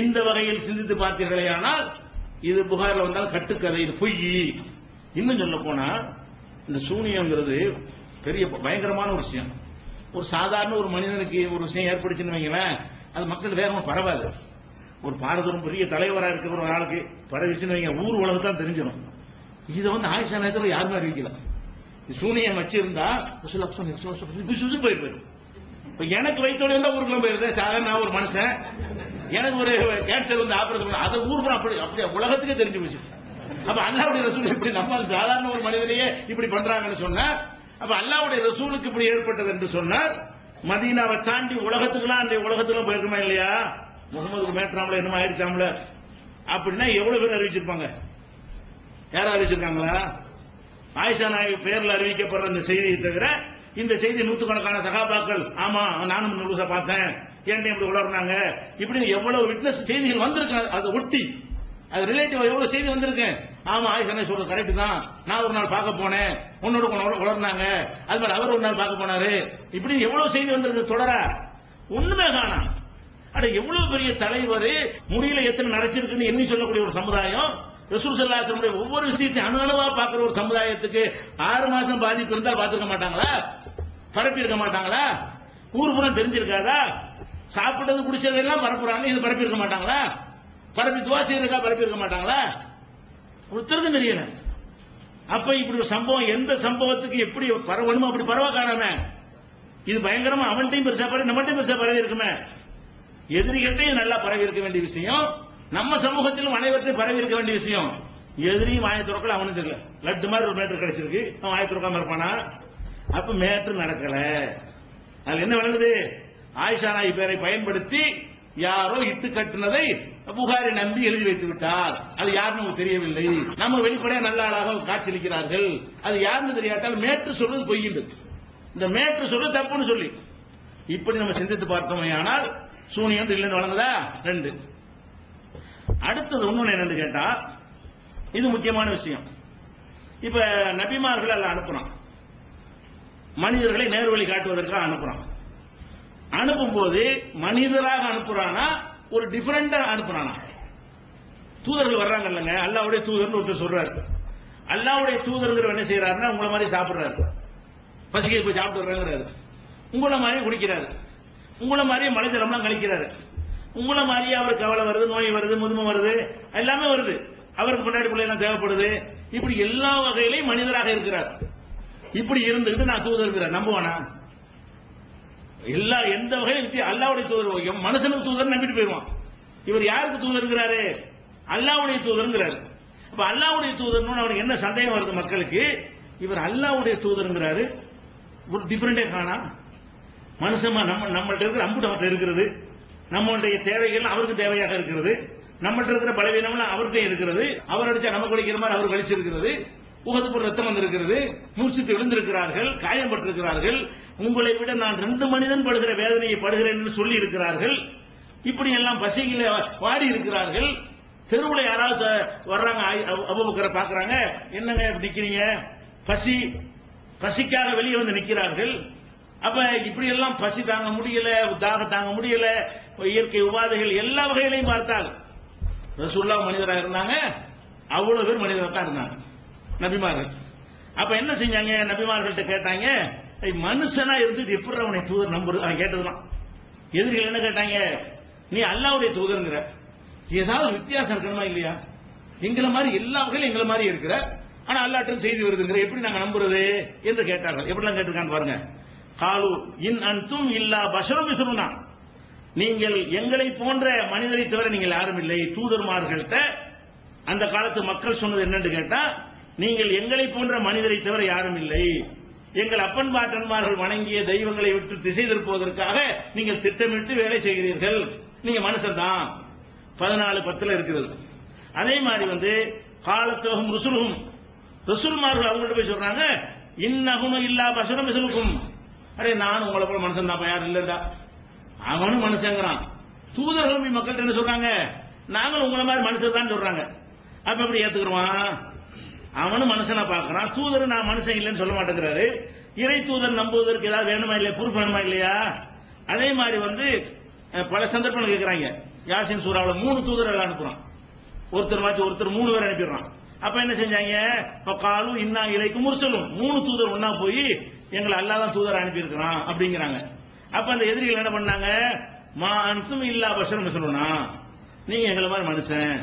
இந்த வகையில் சிந்தித்து பார்த்தீர்களேயானால் இது புகாரில் வந்தால் கட்டுக்கதை, இது பொய். இன்னும் சொல்ல போனா இந்த சூனியங்கிறது பெரிய பயங்கரமான ஒரு விஷயம். ஒரு சாதாரண ஒரு மனிதனுக்கு ஒரு விஷயம் ஏற்படுச்சுன்னு வைங்களேன், அது மக்கள் வேகமா பரவாது. ஒரு பாரதூரம் பெரிய தலைவராக இருக்கிற ஒரு ஆளுக்கு பரவிச்சுன்னு வைங்க, ஊர் உலகத்தான் தெரிஞ்சிடும். இதை ஆயிஷா நேரத்தில் யாருமே அறிவிக்கல. சூனியம் வச்சிருந்தா போயிருப்பாரு. இப்ப எனக்கு வைத்தோட இருந்தா ஊருக்குள்ள போயிருது. சாதாரண ஒரு மனுஷன் எனக்கு ஒரு கேன்சர் வந்து ஆபரேஷன் அதை ஊருக்கு அப்படி உலகத்துக்கே தெரிஞ்சு போச்சு. அப்ப அல்லாஹ்வுடைய ரசூல் இப்படி நம்ம சாதாரண ஒரு மனிதனையே இப்படி பண்றாங்கன்னு சொன்னா, அப்ப அல்லாஹ்வுடைய ரசூலுக்கு இப்படி ஏற்பட்டது என்று சொன்னால் மதீனாவை தாண்டி உலகத்துக்குலாம் அந்த உலகத்துக்குலாம் போயிருக்குமா இல்லையா? முகமதுக்கு மேற்றாமல என்னமா ஆயிடுச்சாமல அப்படின்னா எவ்வளவு பேர் அறிவிச்சிருப்பாங்க? யாரும் அறிவிச்சிருக்காங்களா? ஆயிஷா நாயகி பேர்ல அறிவிக்கப்படுற இந்த செய்தியை தவிர இந்த செய்தி நூற்றுக்கணக்கான சகாபாக்கள் ஆமா நானும் முழுசா பார்த்தேன் ஏன் இப்படி உளர்றாங்க இப்படி எவ்வளவு விட்னஸ் செய்திகள் வந்திருக்கு. அதை ஒட்டி அது ரிலேட்டிவ் எவ்வளவு செய்தி வந்திருக்கு. ஆமா ஆயிஷா சொல்றது கரெக்ட் தான், நான் ஒரு நாள் பார்க்க போனேன் உன்னோட உளர்னாங்க, அது மாதிரி அவர் ஒரு நாள் பார்க்க போனாரு, இப்படி எவ்வளவு செய்தி வந்திருக்கு தொடரா ஒண்ணுமே காணாம். அட எவ்வளவு பெரிய தலைவர் முடியல எத்தனை நடச்சிருக்குன்னு எண்ணி சொல்லக்கூடிய ஒரு சமுதாயம், ரசூல் ஸல்லல்லாஹு அலைஹி வஸல்லம் ஒவ்வொரு விஷயத்தையும் அணுவணுவா பார்க்கிற ஒரு சமுதாயத்துக்கு 6 மாசம் பாதிப்பு இருந்தா பார்த்துக்க மாட்டாங்களா? பரப்பி இருக்க மாட்டாங்களா? ஊர் புறம் தெரிஞ்சிருக்காதா? சாப்பிட்டது குடிச்சதெல்லாம் பரப்புறாங்க, இது பரப்பி இருக்க மாட்டாங்களா? பரப்பி துவா செய்யறதுக்கா பரப்பி இருக்க மாட்டாங்களா? ஒருத்தருக்கும் தெரியல. அப்ப இப்படி ஒரு சம்பவம் எந்த சம்பவத்துக்கு எப்படி பரவணுமோ அப்படி பரவ காணாம இது பயங்கரமா அவன்கிட்டையும் பெருசா பரவி நம்மகிட்டையும் பெருசா பரவி இருக்குமே. எதிரிகள்டையும் நல்லா பரவி இருக்க வேண்டிய விஷயம், நம்ம சமூகத்திலும் அனைவற்றையும் பரவி இருக்க வேண்டிய விஷயம். எதிரியும் வாயை துறக்கல, அவனும் தெரியல. லட்டு மாதிரி ஒரு மேட்டர் கிடைச்சிருக்கு, அவன் வாயை துறக்காம இருப்பானா? அப்ப மேட்டர் நடக்கல. அதுல என்ன விளங்குது? ஆயிஷா நாயகி பேரை பயன்படுத்தி யாரோ இட்டு கட்டினதை புகாரி நம்பி எழுதி வைத்து விட்டார். அது யாருன்னு தெரியவில்லை. நம்ம வெளிப்படையா நல்ல ஆளாக காட்சியளிக்கிறார்கள். அது யாருன்னு தெரியாட்டால் மேட்ரு சொல்றது பொய்யின்றது, இந்த மேட்ரு சொல்றது தப்புன்னு சொல்லி இப்படி நம்ம சிந்தித்து பார்த்தோமே ஆனால் சூனியம் இல்லைன்னு வழங்குதா? 2. அடுத்தது ஒண்ணு என்னன்னு கேட்டா, இது முக்கியமான விஷயம். இப்ப நபிமார்கள் அல்ல அனுப்புறான், மனிதர்களை நேர்வழி காட்டுவதற்காக அனுப்புறான். அனுப்பும் போது மனிதராக அனுப்புறானா ஒரு டிஃபரெண்டா அனுப்புறானா? தூதர்கள் வர்றாங்க இல்லங்க, அல்லாஹ்வுடைய தூதர்னு ஒருத்தர் சொல்றாரு. அல்லாஹ்வுடைய தூதர்ங்கிற என்ன செய்யறாருன்னா உங்களை மாதிரி சாப்பிடுறாரு, பசிக்கு போய் சாப்பிட்டு வர்றாங்கிறாரு, உங்களை மாதிரியே குடிக்கிறாரு, உங்களை மாதிரியே மலை ஜலம்லாம் கழிக்கிறாரு, உங்களை மாதிரியே அவருக்கு கவலை வருது, நோய் வருது, முதுமை வருது, எல்லாமே வருது, அவருக்கு முன்னாடி பிள்ளைலாம் தேவைப்படுது. இப்படி எல்லா வகையிலையும் மனிதராக இருக்கிறார். இப்படி இருந்துகிட்டு நான் தூதர் இருக்கிறேன் நம்புவானா? எல்லா எந்த வகையில் அல்லாஹ்வுடைய தூதர் மனுஷனுக்கு தூதர் நம்பிட்டு போயிடுவான். இவர் யாருக்கு தூதர்ங்கிறாரு? அல்லாஹ்வுடைய தூதர்ங்கிறாரு. அப்ப அல்லாஹ்வுடைய தூதர்னு அவனுக்கு என்ன சந்தேகம் வருது மக்களுக்கு? இவர் அல்லாஹ்வுடைய தூதர்ங்கிறாரு, ஒரு டிஃபரெண்டே காணா. மனுஷமா நம்மள்ட்ட இருக்கிற அம்புட்டு இருக்கிறது, நம்மளுடைய தேவைகள் அவருக்கு தேவையாக இருக்கிறது, நம்மள்ட்ட இருக்கிற பலவீனம் அவர்கிட்ட இருக்கிறது, அவர் அடிச்சா நமக்கு அடிக்கிற மாதிரி அவர் கழிச்சிருக்கிறது, உகதுபுற ரத்தம் வந்திருக்கிறது, மூச்சிட்டு விழுந்திருக்கிறார்கள், காயப்பட்டிருக்கிறார்கள், உங்களை விட நான் 2 மனிதன் படுகிற வேதனையை படுகிறேன் என்று சொல்லி இருக்கிறார்கள், இப்படி எல்லாம் பசிகளை வாடி இருக்கிறார்கள். தெருவுல யாராவது வர்றாங்க, அபூபக்கரை பாக்குறாங்க, என்னங்க நிக்கிறீங்க, பசிக்காக வெளியே வந்து நிற்கிறார்கள். அப்ப இப்படி எல்லாம் பசி தாங்க முடியல, தாக தாங்க முடியல, இயற்கை உபாதைகள் எல்லா வகையிலையும் பார்த்தால் ரசூலுல்லாஹ் மனிதராக இருந்தாங்க, அவ்வளவு பேர் மனிதராக தான் இருந்தாங்க நபிமார்கள். அப்ப என்ன செஞ்சாங்க? நபிமார்கள்ட்ட கேட்டாங்க, மனுஷனா இருந்துட்டு எப்படி அவனை தூதர் நம்புறது? அவன் கேட்டதுதான். எதிரிகள் என்ன கேட்டாங்க? நீ அல்லாஹ்வுடைய தூதர்ங்கிற, ஏதாவது வித்தியாசம் இருக்கணுமா இல்லையா? எங்களை மாதிரி எல்லா வகையிலும் எங்களை மாதிரி இருக்கிற, ஆனா அல்லாஹ்ட்ட செய்தி வருதுங்கிற, எப்படி நாங்க நம்புறது என்று கேட்டார்கள். எப்படிலாம் கேட்டிருக்கான்னு பாருங்க. காலு இன் அன்தும் இல்லா பஷரும் மிஸ்லுனா, நீங்கள் எங்களை போன்ற மனிதரை தவிர நீங்கள் யாரும் இல்லை. தூதர்மார்கள்ட்ட அந்த காலத்து மக்கள் சொன்னது என்னன்னு கேட்டா, நீங்கள் எங்களை போன்ற மனிதரை தவிர யாரும் இல்லை. எங்கள் அப்பன் பாட்டன்மார்கள் வணங்கிய தெய்வங்களை விட்டு திசை திருப்புவதற்காக நீங்கள் திட்டமிட்டு வேலை செய்கிறீர்கள். நீங்க மனுஷன் தான். 14:10 இருக்கிறது. அதே மாதிரி காலத்துலகும் ருசுலுகும், ரசூல்மார்கள் அவங்கள்ட்ட போய் சொல்றாங்க, இன்னஹும் இல்லா பஷரும் மிஸ்லுக்கும், அரே நான் உங்களை போல மனுஷன் தான், யாரும் இல்லடா. அவனும் மனுஷங்கிறான். தூதர்களும் மக்கள்கிட்ட என்ன சொல்றாங்க? நாங்களும் உங்களை மாதிரி மனுஷன் தான் சொல்றாங்க. அப்ப எப்படி ஏத்துக்குருவான்? அவனும் மனுஷனா பாக்குறான். தூதர் நான் மனுஷன் இல்லைன்னு சொல்ல மாட்டேங்கிறாரு. இறை தூதர் நம்புவதற்கு ஏதாவது வேணுமா இல்லையா? ப்ரூஃப் வேணுமா இல்லையா? அதே மாதிரி பல சந்தர்ப்பங்கள் கேட்கிறாங்க. யாசின் சூறாவுல 3 தூதர்கள் அனுப்புறான். ஒருத்தர் மாத்தி ஒருத்தர் 3 பேர் அனுப்பிடுறான். அப்ப என்ன செஞ்சாங்க? காலு இன்னா இலைக்கும் முர்சலும், 3 தூதர் ஒன்னா போய் எங்களை அல்லாஹ் தான் தூதர் அனுப்பி இருக்கிறான் அப்படிங்கிறாங்க. அப்ப அந்த எதிரிகள் என்ன பண்ணாங்க? மா அன்தும் இல்லா பஷரும் சொல்லுனா, நீங்க எங்களை மாதிரி மனுஷன்,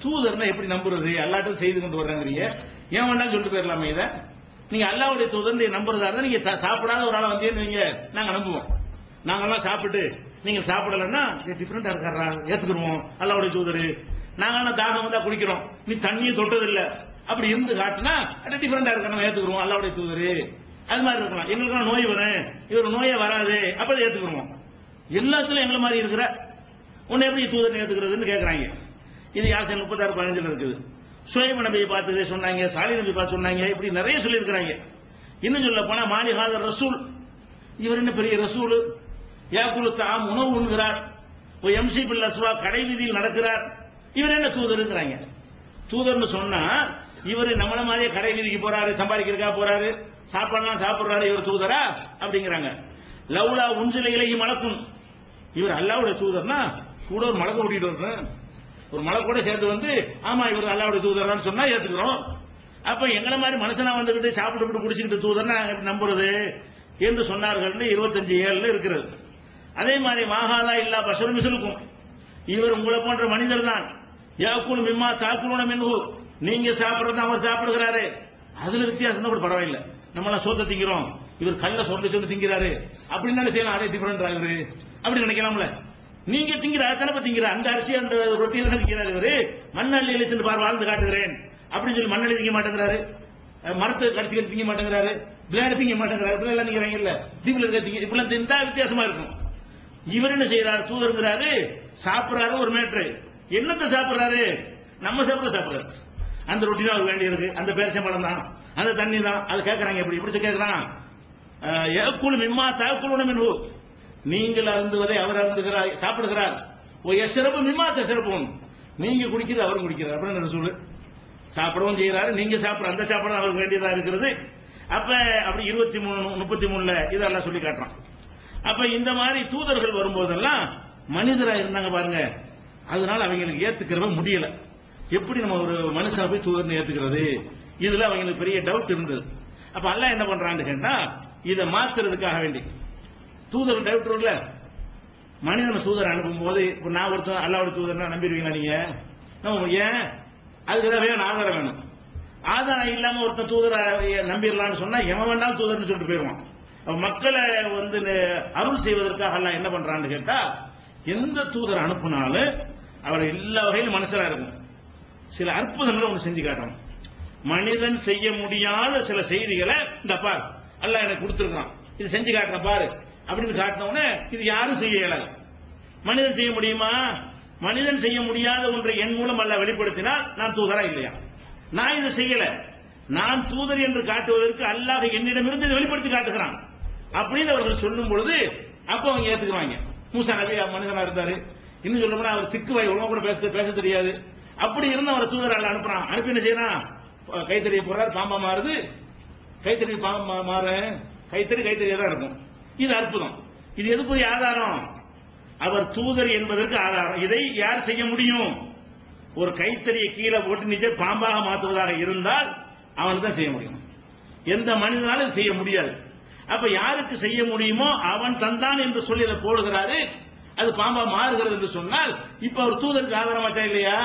தூதர்னா எப்படி நம்புறது? அல்லாஹ்ட்ட செய்து கொண்டு வர்றாங்க, ஏன் வேணாலும் சொல்லிட்டு போயிடலாமே. இதை நீங்க அல்லாஹ்வுடைய தூதர் நம்புறதா இருந்தா நீங்க சாப்பிடாத ஒரு ஆளை நீங்க நாங்க நம்புவோம். நாங்கெல்லாம் சாப்பிட்டு நீங்க சாப்பிடலன்னா டிஃபரெண்டா இருக்காரா, ஏத்துக்குருவோம் அல்லாஹ்வுடைய தூதர். நாங்க தாகம் வந்தா குடிக்கிறோம், நீ தண்ணியை தொட்டது இல்ல, அப்படி இருந்து காட்டுனா டிஃபரெண்டா இருக்க ஏத்துக்குருவோம் அல்லாஹ்வுடைய தூதர். அது மாதிரி இருக்கலாம். எங்களுக்கு நோய் வரும், இவர் நோயே வராது, அப்ப ஏத்துக்குருவோம். எல்லாத்துலயும் எங்களை மாதிரி இருக்கிற உன்னை எப்படி தூதர் ஏத்துக்கிறதுன்னு கேட்கறாங்க. இது யாசின் 36:15 இருக்குது. சுவைப் நபியை பார்த்து சொன்னாங்க, சாலி நபி பார்த்து சொன்னாங்க, இப்படி நிறைய சொல்லியிருக்கிறாங்க. இன்னும் சொல்ல போனா மாலிஹாதர் ரசூல், இவர் என்ன பெரிய ரசூல், யாக்குலு தாம் உணவு உண்கிறார், எம்சி பில் அஸ்வா கடை வீதியில் நடக்கிறார், இவர் என்ன தூதர் இருக்கிறாங்க. தூதர்னு சொன்னா இவர் நம்மள மாதிரியே கடை வீதிக்கு போறாரு, சம்பாதிக்கிறதுக்கா போறாரு, சாப்பாடுலாம் சாப்பிடுறாரு, இவர் தூதரா அப்படிங்கிறாங்க. லவ்லா உன்சில இலகி மலக்கும், இவர் அல்லாவுடைய தூதர்னா கூட ஒரு மலக்க ஓட்டிட்டு வரணும், ஒரு மலை கூட சேர்த்து வந்து ஆமா இவர் அல்லாவுடைய தூதர் சொன்னா ஏத்துக்கிறோம். அப்ப எங்களை மாதிரி மனுஷனா வந்துகிட்டு சாப்பிட்டு குடிச்சுக்கிட்டு தூதர்னா நம்புறது என்று சொன்னார்கள். 25:7 இருக்கிறது. அதே மாதிரி மாகாதா இல்லா பஷரும் மிசலுக்கும், இவர் உங்களை போன்ற மனிதர் தான். யாக்குல் மிம்மா தாக்குலூன மின்ஹு, நீங்க சாப்பிடுறது அவர் சாப்பிடுகிறாரு, அதுல வித்தியாசம் தான் கூட பரவாயில்லை. நம்மளாம் சோத்த திங்கிறோம், இவர் கல்ல சொல்லி திங்கிறாரு அப்படின்னு செய்யலாம், அதே டிஃபரெண்ட் ஆகுது அப்படி நினைக்கலாம்ல. நீங்க திங்கிற தனப்ப திங்கிற அந்த அரிசி அந்த ரொட்டி திங்கிறாரு, இவரு மண்ணள்ளி இழுத்து பார் வாழ்ந்து காட்டுகிறேன் அப்படின்னு சொல்லி மண்ணள்ளி திங்க மாட்டேங்கிறாரு, மரத்தை கடிச்சு திங்க மாட்டேங்கிறாரு, பிளேடு திங்க மாட்டேங்கிறாரு, இப்படி எல்லாம் திங்கிறாங்க இல்ல, தீபுல திங்க இப்பெல்லாம் திண்டா வித்தியாசமா இருக்கும். இவர் என்ன செய்யறாரு, தூதருங்கிறாரு, சாப்பிடுறாரு ஒரு மேட்ரு, என்னத்தை சாப்பிடுறாரு, நம்ம சாப்பிடுறாரு, அந்த ரொட்டி தான் அவருக்கு வேண்டி இருக்கு, அந்த பேரிச்சம்பழம் தான், அந்த தண்ணி தான், அது கேட்கறாங்க. எப்படி இப்படி கேட்கறான், மிம்மா தாக்குலூன மின்ஹு, நீங்கள் அருந்துவதை அவர் அருந்துகிறார் சாப்பிடுகிறார், சிறப்பு மிம்மா சிறப்பும், நீங்க குடிக்கிறது அவரும் குடிக்கிறார் அப்படின்னு சொல்லு. சாப்பிடவும் செய்யறாரு, நீங்க சாப்பிட அந்த சாப்பாடு அவருக்கு வேண்டியதா இருக்கிறது. அப்ப அப்படி 23-33 இதெல்லாம் சொல்லி காட்டுறான். அப்ப இந்த மாதிரி தூதர்கள் வரும்போதெல்லாம் மனிதரா இருந்தாங்க பாருங்க, அதனால அவங்களுக்கு ஏத்துக்கிறவ முடியல. எப்படி நம்ம ஒரு மனுஷனை போய் தூதர்னு ஏத்துக்கிறது, இதுல அவங்களுக்கு பெரிய டவுட் இருந்தது. அப்ப அல்லாஹ் என்ன பண்றான்னு கேட்டா, இதை மாத்துறதுக்காக வேண்டி தூதர் டவுட் இல்ல, மனிதன் தூதர் அனுப்பும் போது இப்ப நான் ஒருத்தர் அல்லாஹ்வுடைய தூதர்னா நம்பிடுவீங்களா நீங்க? ஏன் அதுக்கு ஏதாவது வேணும், ஆதாரம் வேணும். ஆதாரம் இல்லாம ஒருத்தர் தூதரை நம்பிடலாம்னு சொன்னா எவன் வேண்டாம் தூதர்னு சொல்லிட்டு போயிருவான். மக்களை வந்து அருள் செய்வதற்காக அல்லாஹ் என்ன பண்றான்னு கேட்டா, எந்த தூதர் அனுப்புனாலும் அவர் எல்லா வகையிலும் மனுஷரா இருக்கும். சில அற்புதங்களை ஒன்று செஞ்சு காட்டணும். மனிதன் செய்ய முடியாத சில செய்திகளை இந்த பார் அல்லாஹ் எனக்கு கொடுத்துருக்கான், இது செஞ்சு காட்டுறேன் பாரு அப்படின்னு காட்டினவுடனே இது யாரும் செய்ய இயலாது. மனிதன் செய்ய முடியுமா? மனிதன் செய்ய முடியாத ஒன்றை என் மூலம் அல்லாஹ் வெளிப்படுத்தினால் நான் தூதரா இல்லையா? நான் இதை செய்யல, நான் தூதர் என்று காட்டுவதற்கு அல்லாஹ் என்னிடமிருந்து இதை வெளிப்படுத்தி காட்டுகிறான் அப்படின்னு அவர்கள் சொல்லும் பொழுது அப்ப அவங்க ஏத்துக்குவாங்க. மூசா நபி மனிதனா இருந்தாரு, இன்னும் சொல்ல போனா அவர் திக்கு வாய் உலக கூட பேச தெரியாது, அப்படி இருந்து அவர் தூதர் அல்ல அனுப்புறான். அனுப்பி என்ன செய்யறான், கைத்தறிய போறாரு, பாம்பா மாறுது, கைத்தறி பாம்பா மாற கைத்தறியா தான் இருக்கும். இது அற்புதம். இது எதுக்குரிய ஆதாரம்? அவர் தூதர் என்பதற்கு ஆதாரம். இதை யார் செய்ய முடியும்? ஒரு கைத்தறியை கீழே போட்டு நிஜ பாம்பாக மாற்றுவதாக இருந்தால் அவனுக்கு தான் செய்ய முடியும், எந்த மனிதனாலும் செய்ய முடியாது. அப்ப யாருக்கு செய்ய முடியுமோ அவன் தந்தான் என்று சொல்லி அதை போடுகிறாரு, அது பாம்பா மாறுகிறது என்று சொன்னால் இப்ப அவர் தூதருக்கு ஆதாரமாச்சா இல்லையா?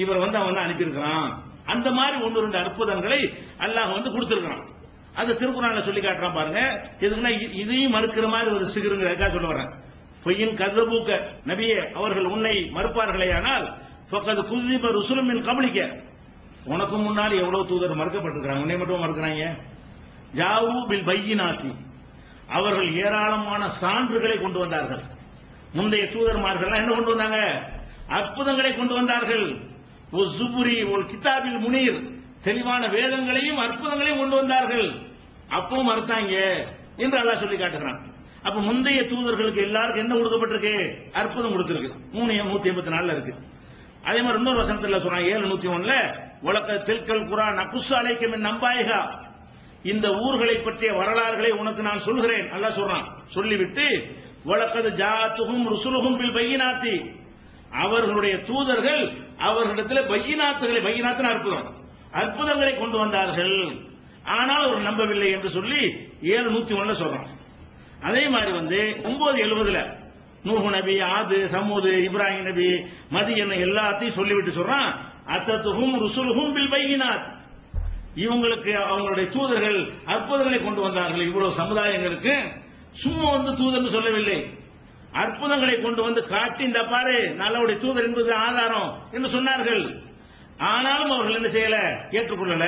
இவர் அவன் தான் அனுப்பியிருக்கிறான். அந்த மாதிரி 1-2 அற்புதங்களை அல்லாஹ் கொடுத்திருக்கிறான். அது திருக்குறான்ல சொல்லி காட்டுறான் பாருங்க. எதுக்குன்னா இதையும் மறுக்கிற மாதிரி ஒரு சிகருங்க சொல்ல வரேன். பொய்யின் கதபூக்க நபியே, அவர்கள் உன்னை மறுப்பார்களே ஆனால் குதிப ருசுலுமின் கபலிக்க, உனக்கு முன்னால் எவ்வளவு தூதர் மறுக்கப்பட்டிருக்கிறாங்க, உன்னை மட்டும் மறுக்கிறாங்க. ஜாவு பில் பையினாத்தி, அவர்கள் ஏராளமான சான்றுகளை கொண்டு வந்தார்கள். முந்தைய தூதர்மார்கள் என்ன கொண்டு வந்தாங்க? அற்புதங்களை கொண்டு வந்தார்கள். ஒரு சுபுரி ஒரு கிதாபில் முனீர், தெளிவான வேதங்களையும் அற்புதங்களையும் கொண்டு வந்தார்கள். அப்பவும் மறுத்தாங்க என்று அல்லாஹ் சொல்லி காட்டுகிறான். அப்ப முந்தைய தூதர்களுக்கு எல்லாருக்கும் என்ன கொடுக்கப்பட்டிருக்கு? அற்புதம் கொடுத்திருக்கு. 384 இருக்கு. அதே மாதிரி இன்னொரு வசனத்தில் சொல்றாங்க 7:101 உலக தில்கல் குரான் அகுஸ் அலைக்கும் நம்பாயிகா, இந்த ஊர்களை பற்றிய வரலாறுகளை உனக்கு நான் சொல்கிறேன் அல்லாஹ் சொல்றான். சொல்லிவிட்டு வலக்கது ஜாத்துஹும் ருசுலுஹும் பில் பையினாத்தி, அவர்களுடைய தூதர்கள் அவர்களிடத்தில் பையினாத்துன்னு அற்புதங்களை கொண்டு வந்தார்கள், ஆனால் அவர் நம்பவில்லை என்று சொல்லி 7:101 சொல்றான். அதே மாதிரி 9:70 நூஹ் நபி, ஆது, சமூது, இப்ராஹிம் நபி, மதியன் எல்லாத்தையும் சொல்லிவிட்டு சொல்றான் அத்தத்துஹும் ருசுலுஹும் பில் பையினாத், இவங்களுக்கு அவங்களுடைய தூதர்கள் அற்புதங்களை கொண்டு வந்தார்கள். இவ்வளவு சமுதாயங்களுக்கு சும்மா தூதர்னு சொல்லவில்லை, அற்புதங்களை கொண்டு வந்து காட்டி இந்த பாரு நல்லவுடைய தூதர் என்பது ஆதாரம் என்று சொன்னார்கள். ஆனாலும் அவர்கள் என்ன செய்யல, ஏற்றுக்கொள்ளல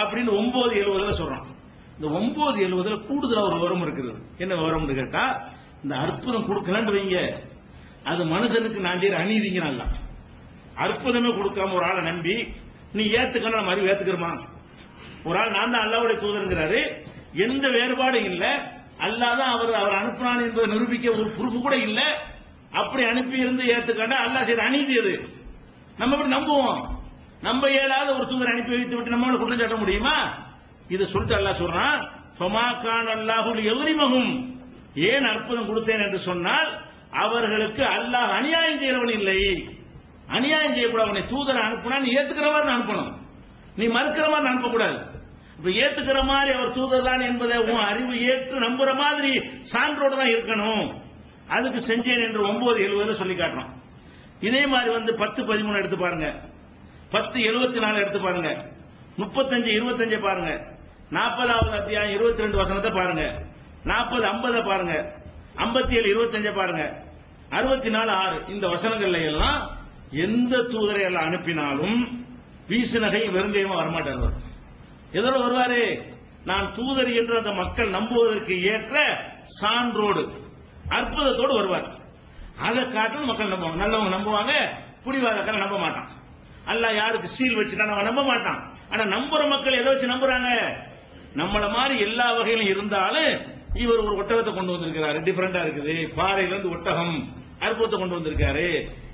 அப்படின்னு 9:70 சொல்றான். இந்த 9:70 கூடுதலா ஒரு விவரம் இருக்குது. என்ன விவரம் கேட்டா, இந்த அற்புதம் கொடுக்கலன்னு வைங்க, அது மனுஷனுக்கு நான் செய்யற அநீதிங்க. நல்லா அற்புதமே கொடுக்காம ஒரு ஆளை நம்பி நீ ஏத்துக்கணும், நம்ம அறிவு ஏத்துக்கிறோமா? ஒரு ஆள் நான் தான் அல்லாஹ்வுடைய தூதர்ங்கிறாரு, எந்த வேறுபாடும் இல்ல, அல்லாஹ் தான் அவர் அனுப்புனான் என்பதை நிரூபிக்க ஒரு ப்ரூஃப் கூட இல்ல. அப்படி அனுப்பி இருந்து ஏத்துக்கண்டா அல்லாஹ் செய்த அநீதி அது. நம்ம எப்படி நம்புவோம்? நம்ம ஏதாவது ஒரு தூதரை அனுப்பி வைத்து விட்டு நம்மளோட குற்றம் சாட்ட முடியுமா? இது சொல்லிட்டு அல்லாஹ் சொல்றான், ஃபமாகான் அல்லாஹு லியظ்லிமஹும், ஏன் அற்புதம் கொடுத்தேன் என்று சொன்னால் அவர்களுக்கு அல்லாஹ் அநியாயம் செய்யறவன் இல்லை. அநியாயம் செய்யக்கூடாது. அவனை தூதரை அனுப்புனா நீ ஏத்துக்கிற மாதிரி அனுப்பணும், நீ மறுக்கிற மாதிரி அனுப்பக்கூடாது. இப்ப ஏத்துக்கிற மாதிரி அவர் தூதர் தான் என்பதை உன் அறிவு ஏற்று நம்புற மாதிரி சான்றோடு தான் இருக்கணும். அதுக்கு செஞ்சேன் என்று 9:70 சொல்லி காட்டுறோம். இதே மாதிரி 10:13 எடுத்து பாருங்க, 10:74 எடுத்து பாருங்க, 35:25 பாருங்க, 40வது அத்தியாயம் 22 வசனத்தை பாருங்க, 40:50 பாருங்க, 57:25 பாருங்க, 64:6 இந்த வசனங்கள்ல எல்லாம் எந்த தூதரை எல்லாம் அனுப்பினாலும் வீசுநகை வெறுங்கையுமா வரமாட்டார். எதோட வருவாரு? நான் தூதர் என்று அந்த மக்கள் நம்புவதற்கு ஏற்ற சான்றோடு அற்புதத்தோடு வருவார். அதை காட்டும் மக்கள் நம்புவாங்க. நல்லவங்க நம்புவாங்க, புடிவாதக்காரன் நம்ப மாட்டான். அல்லாஹ் யாருக்கு சீல் வச்சுட்டான் அவன் நம்ப மாட்டான். ஆனா நம்புற மக்கள் எதை வச்சு நம்புறாங்க? நம்மள மாதிரி எல்லா வகையிலும் இருந்தாலும் இவர் ஒரு ஒட்டகத்தை கொண்டு வந்திருக்கிறாரு, டிஃபரெண்டா இருக்குது, பாறையில இருந்து ஒட்டகம் அற்புதத்தை கொண்டு வந்திருக்காரு,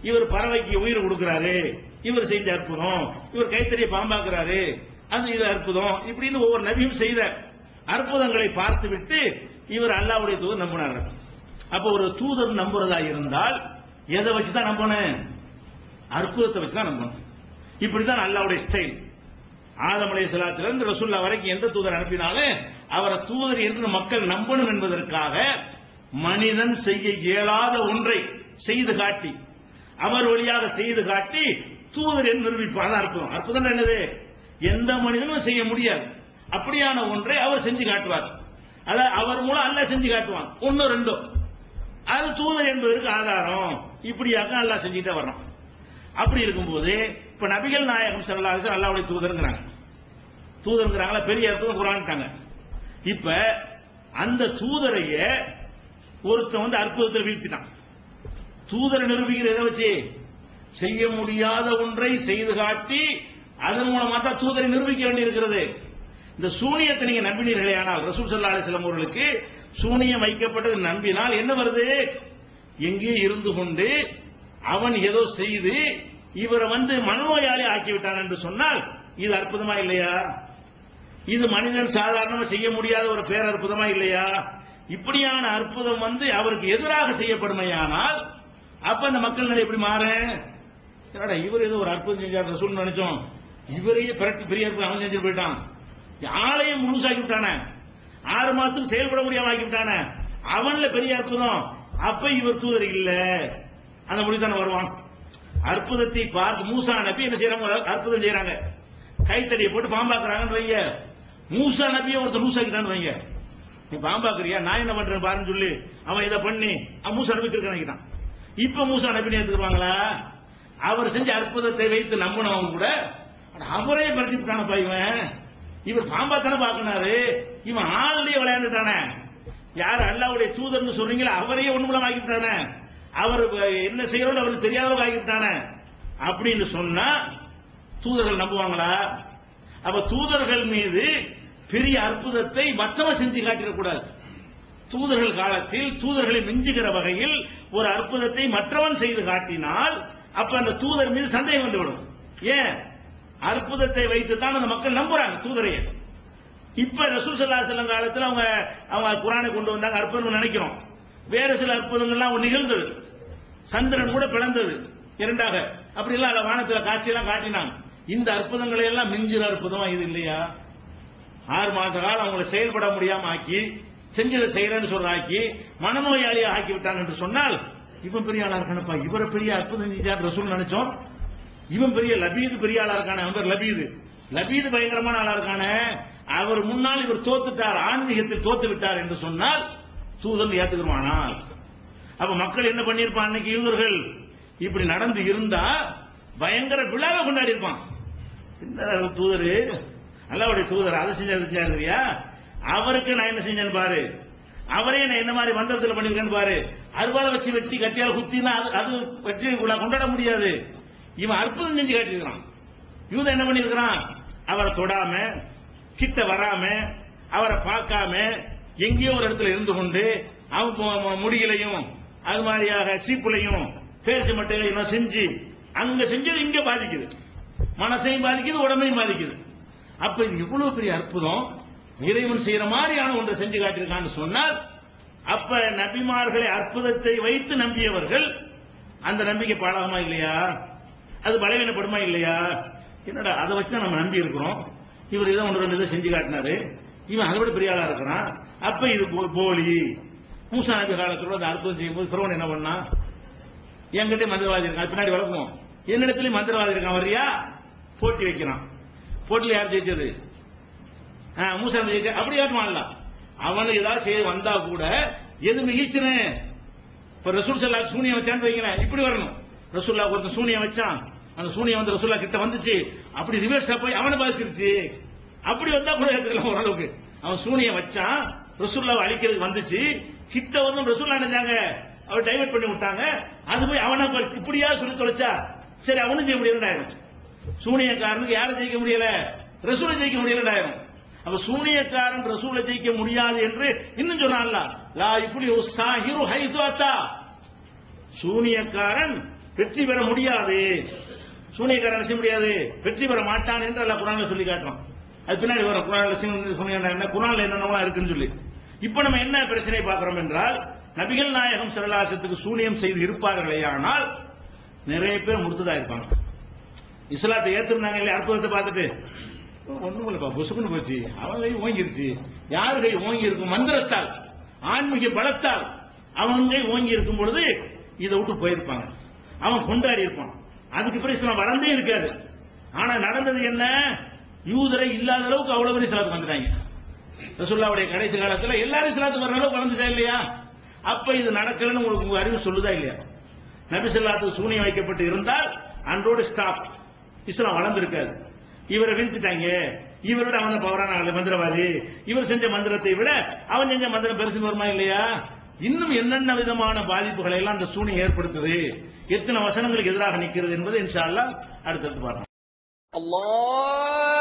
இவர் பறவைக்கு உயிர் கொடுக்கிறாரு, இவர் செஞ்ச அற்புதம், இவர் கைத்தறிய பாம்பாக்குறாரு, அது இது அற்புதம், இப்படின்னு ஒவ்வொரு நபியும் செய்த அற்புதங்களை பார்த்து விட்டு இவர் அல்லாஹ்வுடைய தூதர் நம்பினார்கள். அப்ப ஒரு தூதர் நம்புறதா இருந்தால் எதை வச்சுதான் நம்பணும்? அற்புதத்தை வச்சுதான் நம்பணும். இப்படிதான் அல்லாஹ்வுடைய ஸ்டைல். ஆதம் அலைஹிஸ்ஸலாத்துல இருந்து ரசூலுல்லாஹ் வரைக்கும் எந்த தூதர் அனுப்பினாலும் அவரை தூதர் என்று மக்கள் நம்பணும் என்பதற்காக மனிதன் செய்ய இயலாத ஒன்றை செய்து காட்டி, அவர் வழியாக செய்து காட்டி தூதர் என்று நிரூபிப்பார். அற்புதம். அற்புதம் என்னது? எந்த மனிதனும் செய்ய முடியாது. அப்படியான ஒன்றை அவர் செஞ்சு காட்டுவார். அதாவது அவர் மூலம் அல்லாஹ் செஞ்சு காட்டுவான். ஒன்னோ ரெண்டோ, அது தூதர் என்பதற்கு ஆதாரம். இப்படியாக அல்லாஹ் செஞ்சுட்டே வர்றான். அப்படி இருக்கும்போது இப்ப நபிகள் நாயகம் ஸல்லல்லாஹு அலைஹி வஸல்லம் அல்லாஹ்வுடைய தூதர்ங்கறாங்க. தூதர்ங்கறாங்களா, பெரிய அற்புதம் குர்ஆன்ட்டாங்க. இப்ப அந்த தூதரைய ஒருத்தன் அற்புதத்தை வீழ்த்திட்டான். தூதரை நிரூபிக்கிற எதை வச்சு? செய்ய முடியாத ஒன்றை செய்து காட்டி அதன் மூலமா தான் தூதரை நிரூபிக்க வேண்டி இருக்கிறது. இந்த சூனியத்தை நீங்க நம்பினீர்களே, ஆனால் ரசூல் ஸல்லல்லாஹு அலைஹி வஸல்லம் அவர்களுக்கு சூனியம் வைக்கப்பட்டது நம்பினால் என்ன வருது? எங்கே இருந்து கொண்டு அவன் ஏதோ செய்து இவரை மனநோயாளி ஆக்கிவிட்டான் என்று சொன்னால் இது அற்புதமா இல்லையா? இது மனிதன் சாதாரணமா செய்ய முடியாத ஒரு பேரற்புதமா இல்லையா? இப்படியான அற்புதம் அவருக்கு எதிராக செய்யப்படுமையானால் அப்ப அந்த மக்கள் நிலை எப்படி மாற? இவர் ஏதோ ஒரு அற்புதம் செஞ்சார் ரசூல் நினைச்சோம், இவரையே பிறகு பெரிய அற்புதம் அவன் செஞ்சு போயிட்டான், ஆலயம் முழுசாக்கி விட்டானே, 6 மாசத்துக்கு செயல்பட முடியாம ஆக்கி விட்டானே, அவன்ல பெரிய அற்புதம், அப்ப இவர் தூதர் இல்ல, அந்த முடிதான வருவான். அற்புதத்தை பார்த்து மூசா நபி என்ன செய்யறாங்க? அற்புதம் செய்யறாங்க, கைத்தடியை போட்டு பாம்பாக்குறாங்கன்னு வைங்க. மூசா நபியை ஒருத்தர் லூசாக்கிட்டான்னு வைங்க. நீ பாம்பாக்குறியா, நான் என்ன பண்றேன் பாருன்னு சொல்லி அவன் இதை பண்ணி மூசா நபி நினைக்கிறான். இப்ப மூசா நபி எடுத்துக்குவாங்களா? அவர் செஞ்ச அற்புதத்தை வைத்து நம்பினவங்க கூட அவரே பரட்டிட்டான இவன், இவர் பாம்பா தானே பாக்குனாரு, இவன் ஆள்லயே விளையாண்டுட்டானே, யார் அல்லாஹ்வுடைய தூதர்னு சொல்றீங்களா அவரையே ஒண்ணுமில்லாம ஆக்கிட்டானே, அவர் என்ன செய்யறோம் அவருக்கு தெரியாதவங்க ஆகிட்டானே அப்படின்னு சொன்னா தூதர்கள் நம்புவாங்களா? அப்ப தூதர்கள் மீது பெரிய அற்புதத்தை மற்றவன் செஞ்சு காட்டிடக்கூடாது. தூதர்கள் காலத்தில் தூதர்களை மிஞ்சுகிற வகையில் ஒரு அற்புதத்தை மற்றவன் செய்து காட்டினால் அப்ப அந்த தூதர் மீது சந்தேகம் வந்துவிடும். ஏன்? அற்புதத்தை வைத்துத்தான் அந்த மக்கள் நம்புறாங்க தூதரைய. இப்ப ரசூல் ஸல்லல்லாஹு அலைஹி வஸல்லம் காலத்தில் அவங்க குர்ஆனை கொண்டு வந்தாங்க, அற்புதம் நினைக்கிறோம். வேறு சில அற்புதங்கள்லாம் நிகழ்ந்தது, சந்திரன் கூட பிளந்தது இரண்டாக, அப்படி எல்லாம் வானத்தில் காட்சியெல்லாம் காட்டினாங்க. இந்த அற்புதங்களை எல்லாம் மிஞ்சிற அற்புதமா இது இல்லையா? 6 மாச காலம் அவங்களை செயல்பட முடியாம ஆக்கி, செஞ்சதை செய்யறேன்னு சொல்ற ஆக்கி, மனநோயாளியை ஆக்கி விட்டாங்க என்று சொன்னால் இவன் பெரிய ஆளா இருக்கானப்பா, இவரை பெரிய அற்புதம் செஞ்சார் ரசூல் நினைச்சோம், இவன் பெரிய லபீது பெரிய ஆளா இருக்கானே, அவன் லபீது பயங்கரமான ஆளா இருக்கானே, அவர் முன்னால் இவர் தோத்துட்டார், ஆன்மீகத்தில் தோத்து விட்டார் என்று சொன்னால் தூதன் ஏத்துக்குவானால் அப்ப மக்கள் என்ன பண்ணிருப்பான்? அன்னைக்கு யூதர்கள் இப்படி நடந்து இருந்தா பயங்கர விழாவை கொண்டாடி இருப்பான். என்ன தூதரு, அல்லாஹ்வுடைய தூதர் அதை செஞ்சாருயா, அவருக்கு நான் என்ன செஞ்சேன்னு பாரு, அவரே நான் என்ன மாதிரி மந்திரத்தில் பண்ணிருக்கேன்னு பாரு, அருவாளை வச்சு வெட்டி கத்தியால குத்தினா அது வெற்றி கொண்டாட முடியாது. இவன் அற்புதம் செஞ்சு காட்டிருக்கான். யூதன் என்ன பண்ணிருக்கிறான், அவரை தொடாம, கிட்ட வராம, அவரை பார்க்காம, எங்கேயோ ஒரு இடத்துல இருந்து கொண்டு அவன் முடியலையும் அது மாதிரியாக சீப்புலையும் பேச்சு மட்டையிலையும் செஞ்சு அங்க செஞ்சது இங்க பாதிக்குது, மனசையும் பாதிக்குது, உடம்பையும் பாதிக்குது. அப்ப இது இவ்வளவு பெரிய அற்புதம் இறைவன் செய்யற மாதிரியான ஒன்றை செஞ்சு காட்டியிருக்கான்னு சொன்னால், அப்ப நபிமார்களை அற்புதத்தை வைத்து நம்பியவர்கள் அந்த நம்பிக்கை பாடாகுமா இல்லையா, அது பலவீனப்படுமா இல்லையா? என்னடா அதை வச்சு நம்ம நம்பி இருக்கிறோம், இவர் இதை ஒன்று ரெண்டு இதை செஞ்சு காட்டினாரு, இவன் அதை விட பெரிய ஆளா இருக்கிறான், அப்ப இது போலி. மூசா நபி காலத்தோட அந்த அற்புதம் செய்யும்போது சிறுவன் என்ன பண்ணா, என்கிட்ட மந்திரவாதி இருக்கான், பின்னாடி வளர்ப்போம், என்னிடத்துலயும் மந்திரவாதி இருக்கான், வரியா போட்டி வைக்கிறான். போட்டியில் யார் ஜெயிச்சது? மூசா நபி ஜெயிச்ச. அப்படி காட்டுவான்ல, அவனு ஏதாவது செய்ய வந்தா கூட எது மிகிச்சுன்னு. இப்ப ரசூல் ஸல்லல்லாஹு அலைஹி சூனியம் வச்சான்னு வைக்கிறேன், இப்படி வரணும். ரசூல்லா ஒருத்தன் சூனியம் வச்சான், அந்த சூனியம் வந்து ரசூல்லா கிட்ட வந்துச்சு, அப்படி ரிவர்ஸா போய் அவனை பாதிச்சிருச்சு. அப்படி வந்தா கூட ஏத்துக்கலாம் ஓரளவுக்கு. அவன் சூனியம் வச்சான், ரசூல்லாவை அழிக்கிறதுக்கு வந்துச்சு, கிட்ட வந்து ரசூல்லா நினைச்சாங்க, அவர் டைவர்ட் பண்ணி விட்டாங்க, அது போய் அவனை இப்படியா சொல்லி தொலைச்சா, சரி அவனும் செய்ய முடியலண்டாயிரும். சூனியக்காரனுக்கு யாரை ஜெயிக்க முடியல, ரசூலை ஜெயிக்க முடியலண்டாயிரும். அப்ப சூனியக்காரன் ரசூலை ஜெயிக்க முடியாது என்று இன்னும் சொன்னான்ல, லா இப்படி சாஹிரு ஹைது அத்தா, சூனியக்காரன் வெற்றி பெற முடியாது, சூனியக்காரன் செய்ய முடியாது, வெற்றி பெற மாட்டான் என்று அல்லாஹ் குர்ஆன்ல சொல்லி காட்டுறான். அது பின்னாடி வரும் குர்ஆன்ல குர்ஆன்ல என்னென்னவா இருக்குன்னு சொல்லி. இப்ப நம்ம என்ன பிரச்சனை பார்க்கிறோம் என்றால், நபிகள் நாயகம் ஸல்லல்லாஹு அலைஹி வஸல்லத்துக்கு சூனியம் செய்து இருப்பார்களேயானால் நிறைய பேர் முர்த்ததா இருப்பாங்க. இஸ்லாத்தை ஏத்துனாங்க இல்லையா, அற்புதத்தை பார்த்துட்டு ஒண்ணும் இல்லப்பா புசுக்குன்னு போச்சு, அவன் கை ஓங்கிருச்சு, யாரு கை ஓங்கி இருக்கும், மந்திரத்தால் ஆன்மீக பலத்தால் அவன் கை ஓங்கி இருக்கும் பொழுது இதை விட்டு போயிருப்பாங்க, அவன் கொண்டாடி இருப்பான். அதுக்கு பிறகு இஸ்லாம் வளர்ந்தே இருக்காது. ஆனா நடந்தது என்ன, யூதரை இல்லாத அளவுக்கு அவ்வளவு பெரிய இஸ்லாத்துக்கு வந்துட்டாங்க. ரசூலுல்லாஹ்வுடைய கடைசி காலத்துல எல்லாரும் இஸ்லாத்துக்கு வர அளவுக்கு வளர்ந்துச்சா இல்லையா? அப்ப இது நடக்கலன்னு உங்களுக்கு உங்க அறிவு சொல்லுதா இல்லையா? நபி ஸல்லல்லாஹு சூனியம் வைக்கப்பட்டு இருந்தால் அன்றோடு ஸ்டாப், இஸ்லாம் வளர்ந்திருக்காது. இவரை வீழ்த்திட்டாங்க, இவரோட அவன் பவரான மந்திரவாதி, இவர் செஞ்ச மந்திரத்தை விட அவன் செஞ்ச மந்திரம் பெருசு வருமா இல்லையா? இன்னும் என்னென்ன விதமான பாதிப்புகளை எல்லாம் அந்த சூனியம் ஏற்படுத்துது, எத்தனை வசனங்களுக்கு எதிராக நிற்கிறது என்பது இன்ஷா அல்லாஹ் அடுத்தடுத்து பார்க்கலாம். அல்லாஹ்